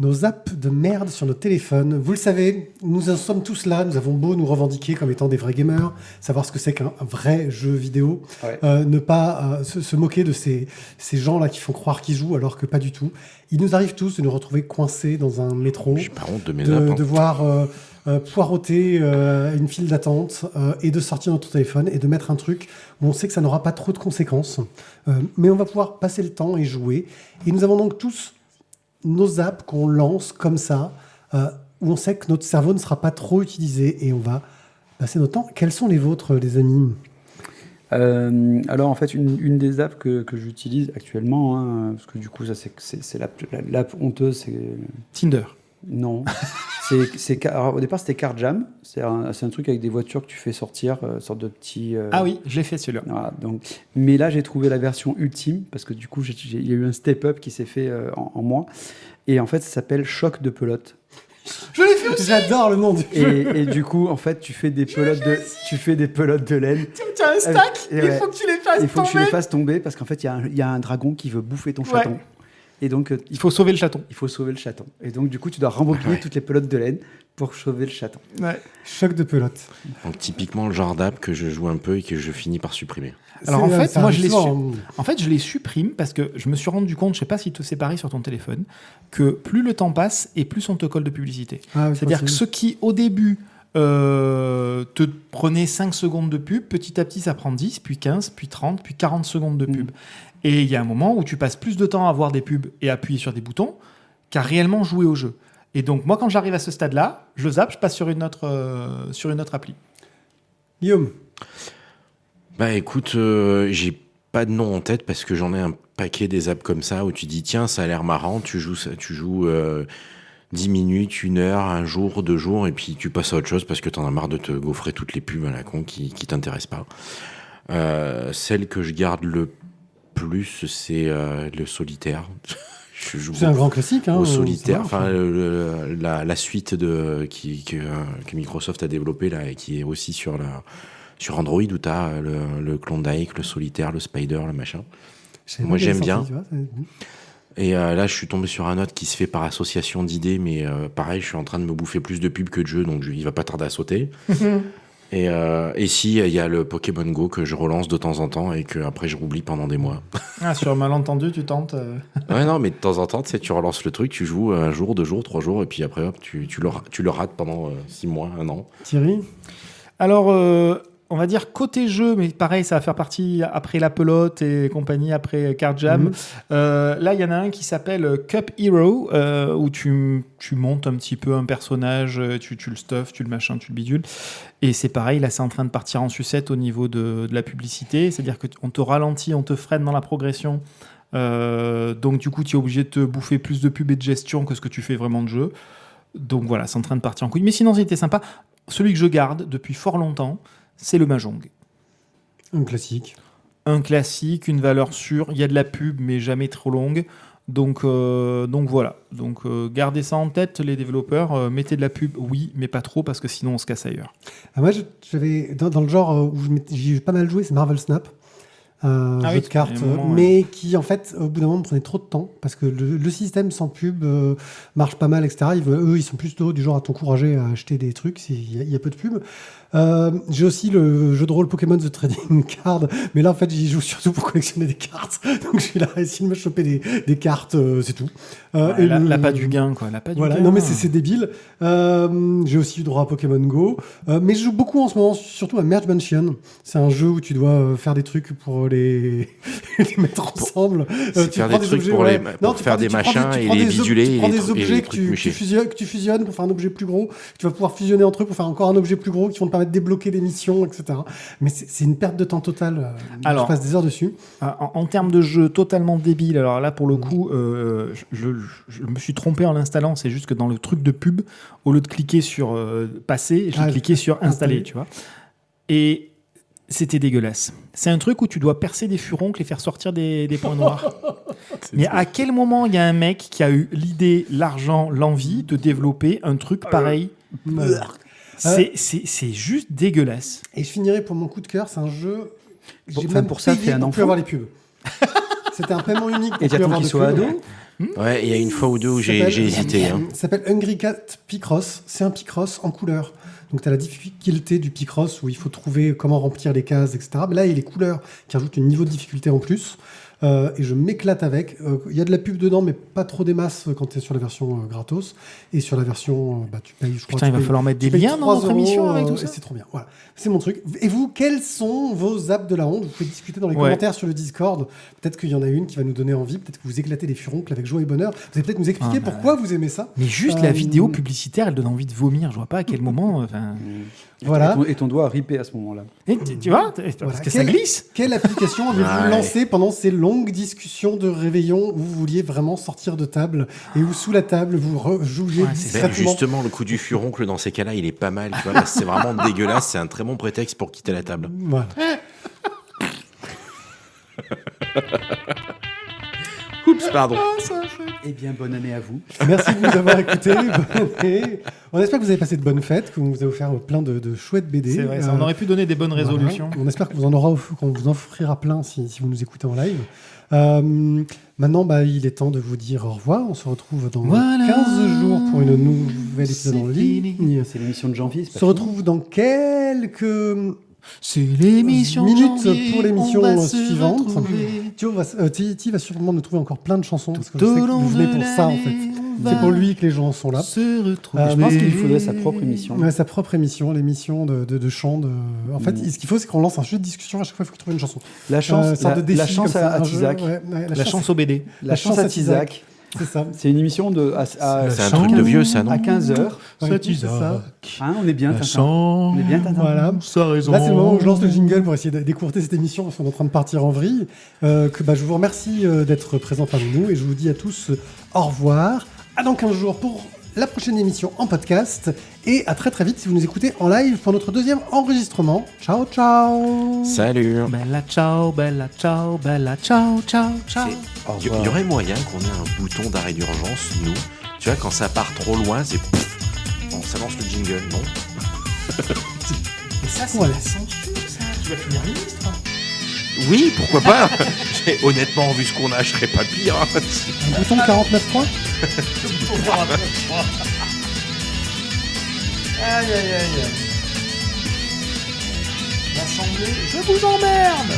nos apps de merde sur nos téléphones. Vous le savez, nous en sommes tous là. Nous avons beau nous revendiquer comme étant des vrais gamers, savoir ce que c'est qu'un vrai jeu vidéo, ne pas se moquer de ces gens-là qui font croire qu'ils jouent alors que pas du tout. Il nous arrive tous de nous retrouver coincés dans un métro, J'ai pas honte de mes apps. de voir poireauter une file d'attente et de sortir notre téléphone et de mettre un truc où on sait que ça n'aura pas trop de conséquences. Mais on va pouvoir passer le temps et jouer. Et nous avons donc tous nos apps qu'on lance comme ça, où on sait que notre cerveau ne sera pas trop utilisé et on va passer notre temps. Quels sont les vôtres, les amis ? Alors en fait, une des apps que j'utilise actuellement, hein, parce que du coup, ça c'est l'app honteuse, c'est... Tinder. Non. Alors, au départ, c'était Car Jam. C'est un truc avec des voitures que tu fais sortir, sorte de petit... Ah oui, je l'ai fait celui-là. Voilà, donc, mais là, j'ai trouvé la version ultime, parce que du coup, il y a eu un step-up qui s'est fait en moi. Et en fait, ça s'appelle Choc de pelote. Je l'ai fait aussi. J'adore le nom du jeu. Et du coup, en fait, tu fais des pelotes de laine. Tu as un stack, il faut que tu les fasses tomber. Il faut que tu les fasses tomber, parce qu'en fait, il y a un dragon qui veut bouffer ton chaton. Et donc, il faut sauver le chaton. Il faut sauver le chaton. Et donc, du coup, tu dois rembobiner toutes les pelotes de laine pour sauver le chaton. Ouais. Choc de pelote. Donc typiquement le genre d'app que je joue un peu et que je finis par supprimer. Alors en fait, moi je les supprime parce que je me suis rendu compte, je sais pas si c'est pareil sur ton téléphone, que plus le temps passe et plus on te colle de publicité. C'est-à-dire que ceux qui au début te prenaient 5 secondes de pub, petit à petit ça prend 10, puis 15, puis 30, puis 40 secondes de pub. Et il y a un moment où tu passes plus de temps à voir des pubs et à appuyer sur des boutons qu'à réellement jouer au jeu. Et donc, moi, quand j'arrive à ce stade-là, je zappe, je passe sur une autre appli. Guillaume ? Bah écoute, j'ai pas de nom en tête parce que j'en ai un paquet des apps comme ça où tu dis tiens, ça a l'air marrant, tu joues 10 minutes, 1 heure, un jour, 2 jours, et puis tu passes à autre chose parce que t'en as marre de te gaufrer toutes les pubs à la con qui t'intéressent pas. Celle que je garde le plus, c'est le solitaire. C'est un grand classique. Hein, au solitaire, enfin la suite que Microsoft a développée là et qui est aussi sur Android où tu as le Klondike, le solitaire, le Spider, le machin. Moi j'aime bien. Et là je suis tombé sur un autre qui se fait par association d'idées, mais pareil, je suis en train de me bouffer plus de pubs que de jeux, donc il va pas tarder à sauter. Et si, il y a le Pokémon Go que je relance de temps en temps et que après je roublie pendant des mois. Ah, sur malentendu, tu tentes Ouais, non, mais de temps en temps, tu relances le truc, tu joues 1 jour, 2 jours, 3 jours, et puis après, hop, tu le rates pendant 6 mois, 1 an. Thierry ? Alors, on va dire côté jeu, mais pareil, ça va faire partie après la pelote et compagnie, après Card Jam. Là, il y en a un qui s'appelle Cup Hero, où tu montes un petit peu un personnage, tu le stuffes, tu le machin, tu le bidules. Et c'est pareil, là, c'est en train de partir en sucette au niveau de la publicité. C'est-à-dire qu'on te ralentit, on te freine dans la progression. Donc, du coup, tu es obligé de te bouffer plus de pub et de gestion que ce que tu fais vraiment de jeu. Donc, voilà, c'est en train de partir en couille. Mais sinon, c'était sympa. Celui que je garde depuis fort longtemps, c'est le Mahjong. Un classique. Un classique, une valeur sûre. Il y a de la pub, mais jamais trop longue. Donc voilà. Donc gardez ça en tête, les développeurs. Mettez de la pub, oui, mais pas trop, parce que sinon on se casse ailleurs. Moi, j'avais dans le genre où j'ai pas mal joué, c'est Marvel Snap. Jeu de cartes, mais qui en fait au bout d'un moment me prenait trop de temps parce que le système sans pub marche pas mal, etc. Eux ils sont plutôt du genre à t'encourager à acheter des trucs s'il y a peu de pub. J'ai aussi le jeu de rôle Pokémon The Trading Card, mais là en fait j'y joue surtout pour collectionner des cartes, donc je suis là à essayer de me choper des cartes, c'est tout. Et là pas du gain quoi, voilà, non mais c'est débile. J'ai aussi eu droit à Pokémon Go, mais je joue beaucoup en ce moment surtout à Merge Mansion. C'est un jeu où tu dois faire des trucs pour les mettre ensemble. Tu faire des trucs objets, pour faire des machins et les biduler. Tu prends des objets que tu fusionnes pour faire un objet plus gros. Tu vas pouvoir fusionner entre eux pour faire encore un objet plus gros qui vont te permettre de débloquer des missions, etc. Mais c'est une perte de temps totale. Alors, je passe des heures dessus. En termes de jeu totalement débile, alors là pour le coup, je me suis trompé en l'installant. C'est juste que dans le truc de pub, au lieu de cliquer sur passer, j'ai cliqué sur installer, tu vois. Et c'était dégueulasse. C'est un truc où tu dois percer des furoncles et faire sortir des points noirs. Mais à quel moment il y a un mec qui a eu l'idée, l'argent, l'envie de développer un truc pareil C'est juste dégueulasse. Et je finirai pour mon coup de cœur, c'est un jeu... J'ai même pour ça fait un enfant. Pour avoir les pubs. C'était un paiement unique. Et t'attends qu'il soit ado. Ouais, il y a une fois ou deux où j'ai hésité. Hein. Ça s'appelle Hungry Cat Picross. C'est un Picross en couleur. Donc, tu as la difficulté du Picross où il faut trouver comment remplir les cases, etc. Mais là, il y a les couleurs qui ajoutent un niveau de difficulté en plus. Et je m'éclate avec. Il y a de la pub dedans, mais pas trop des masses quand tu es sur la version gratos. Et sur la version, tu payes, je crois. Putain, il va falloir mettre des liens dans notre émission avec tout ça. C'est trop bien. Voilà. C'est mon truc. Et vous, quelles sont vos apps de la honte? Vous pouvez discuter dans les commentaires sur le Discord. Peut-être qu'il y en a une qui va nous donner envie. Peut-être que vous éclatez les furoncles avec joie et bonheur. Vous allez peut-être nous expliquer pourquoi vous aimez ça. Mais juste la vidéo publicitaire, elle donne envie de vomir. Je vois pas à quel moment. Voilà. Et ton doigt a ripé à ce moment-là. Et tu vois, parce que ça glisse. Quelle application avez-vous lancé pendant ces longues discussions de réveillon où vous vouliez vraiment sortir de table et où sous la table vous jouiez discrètement? Justement, le coup du furoncle dans ces cas-là, il est pas mal. Tu vois, parce que c'est vraiment dégueulasse. C'est un très bon prétexte pour quitter la table. Voilà. Oups, pardon. Eh bien, bonne année à vous. Merci de nous avoir écoutés. Bonne année. On espère que vous avez passé de bonnes fêtes, qu'on vous a offert plein de chouettes BD. C'est vrai, ça, on aurait pu donner des bonnes résolutions. On espère qu'on vous en offrira plein si vous nous écoutez en live. Maintenant, il est temps de vous dire au revoir. On se retrouve dans 15 jours pour une nouvelle épisode en ligne. C'est l'émission de janvier. On se retrouve dans quelques c'est l'émission minutes janvier, pour l'émission suivante. retrouver. Ti va sûrement nous trouver encore plein de chansons parce que je sais que vous venez pour ça en fait. C'est pour lui que les gens sont là. Je pense qu'il faudrait sa propre émission. Ouais, sa propre émission, l'émission de chant. En fait, ce qu'il faut, c'est qu'on lance un jeu de discussion à chaque fois. Il faut trouver une chanson. La chance, la chance à Tizac. La chance au BD. La chance à Tizac. C'est ça. C'est une émission c'est un truc de vieux, ça, non? À 15h. C'est ça. Hein, on est bien, Tintin. On est bien, Tintin. Voilà. Ça a raison. Là, c'est le moment où je lance le jingle pour essayer d'écourter cette émission parce qu'on est en train de partir en vrille. Je vous remercie d'être présent parmi nous et je vous dis à tous au revoir. À dans 15 jours pour la prochaine émission en podcast et à très très vite si vous nous écoutez en live pour notre deuxième enregistrement. Ciao, ciao. Salut. Bella ciao, bella ciao, bella ciao, ciao, ciao. Il y aurait moyen qu'on ait un bouton d'arrêt d'urgence, nous. Tu vois, quand ça part trop loin, c'est... Bon, ça lance le jingle, non? Et ça, c'est la censure, ça. Tu vas finir ministre. Oui, pourquoi pas. Honnêtement, vu ce qu'on a, je serais pas pire. Un bouton de 49.3. Aïe, aïe, aïe. L'Assemblée, je vous emmerde.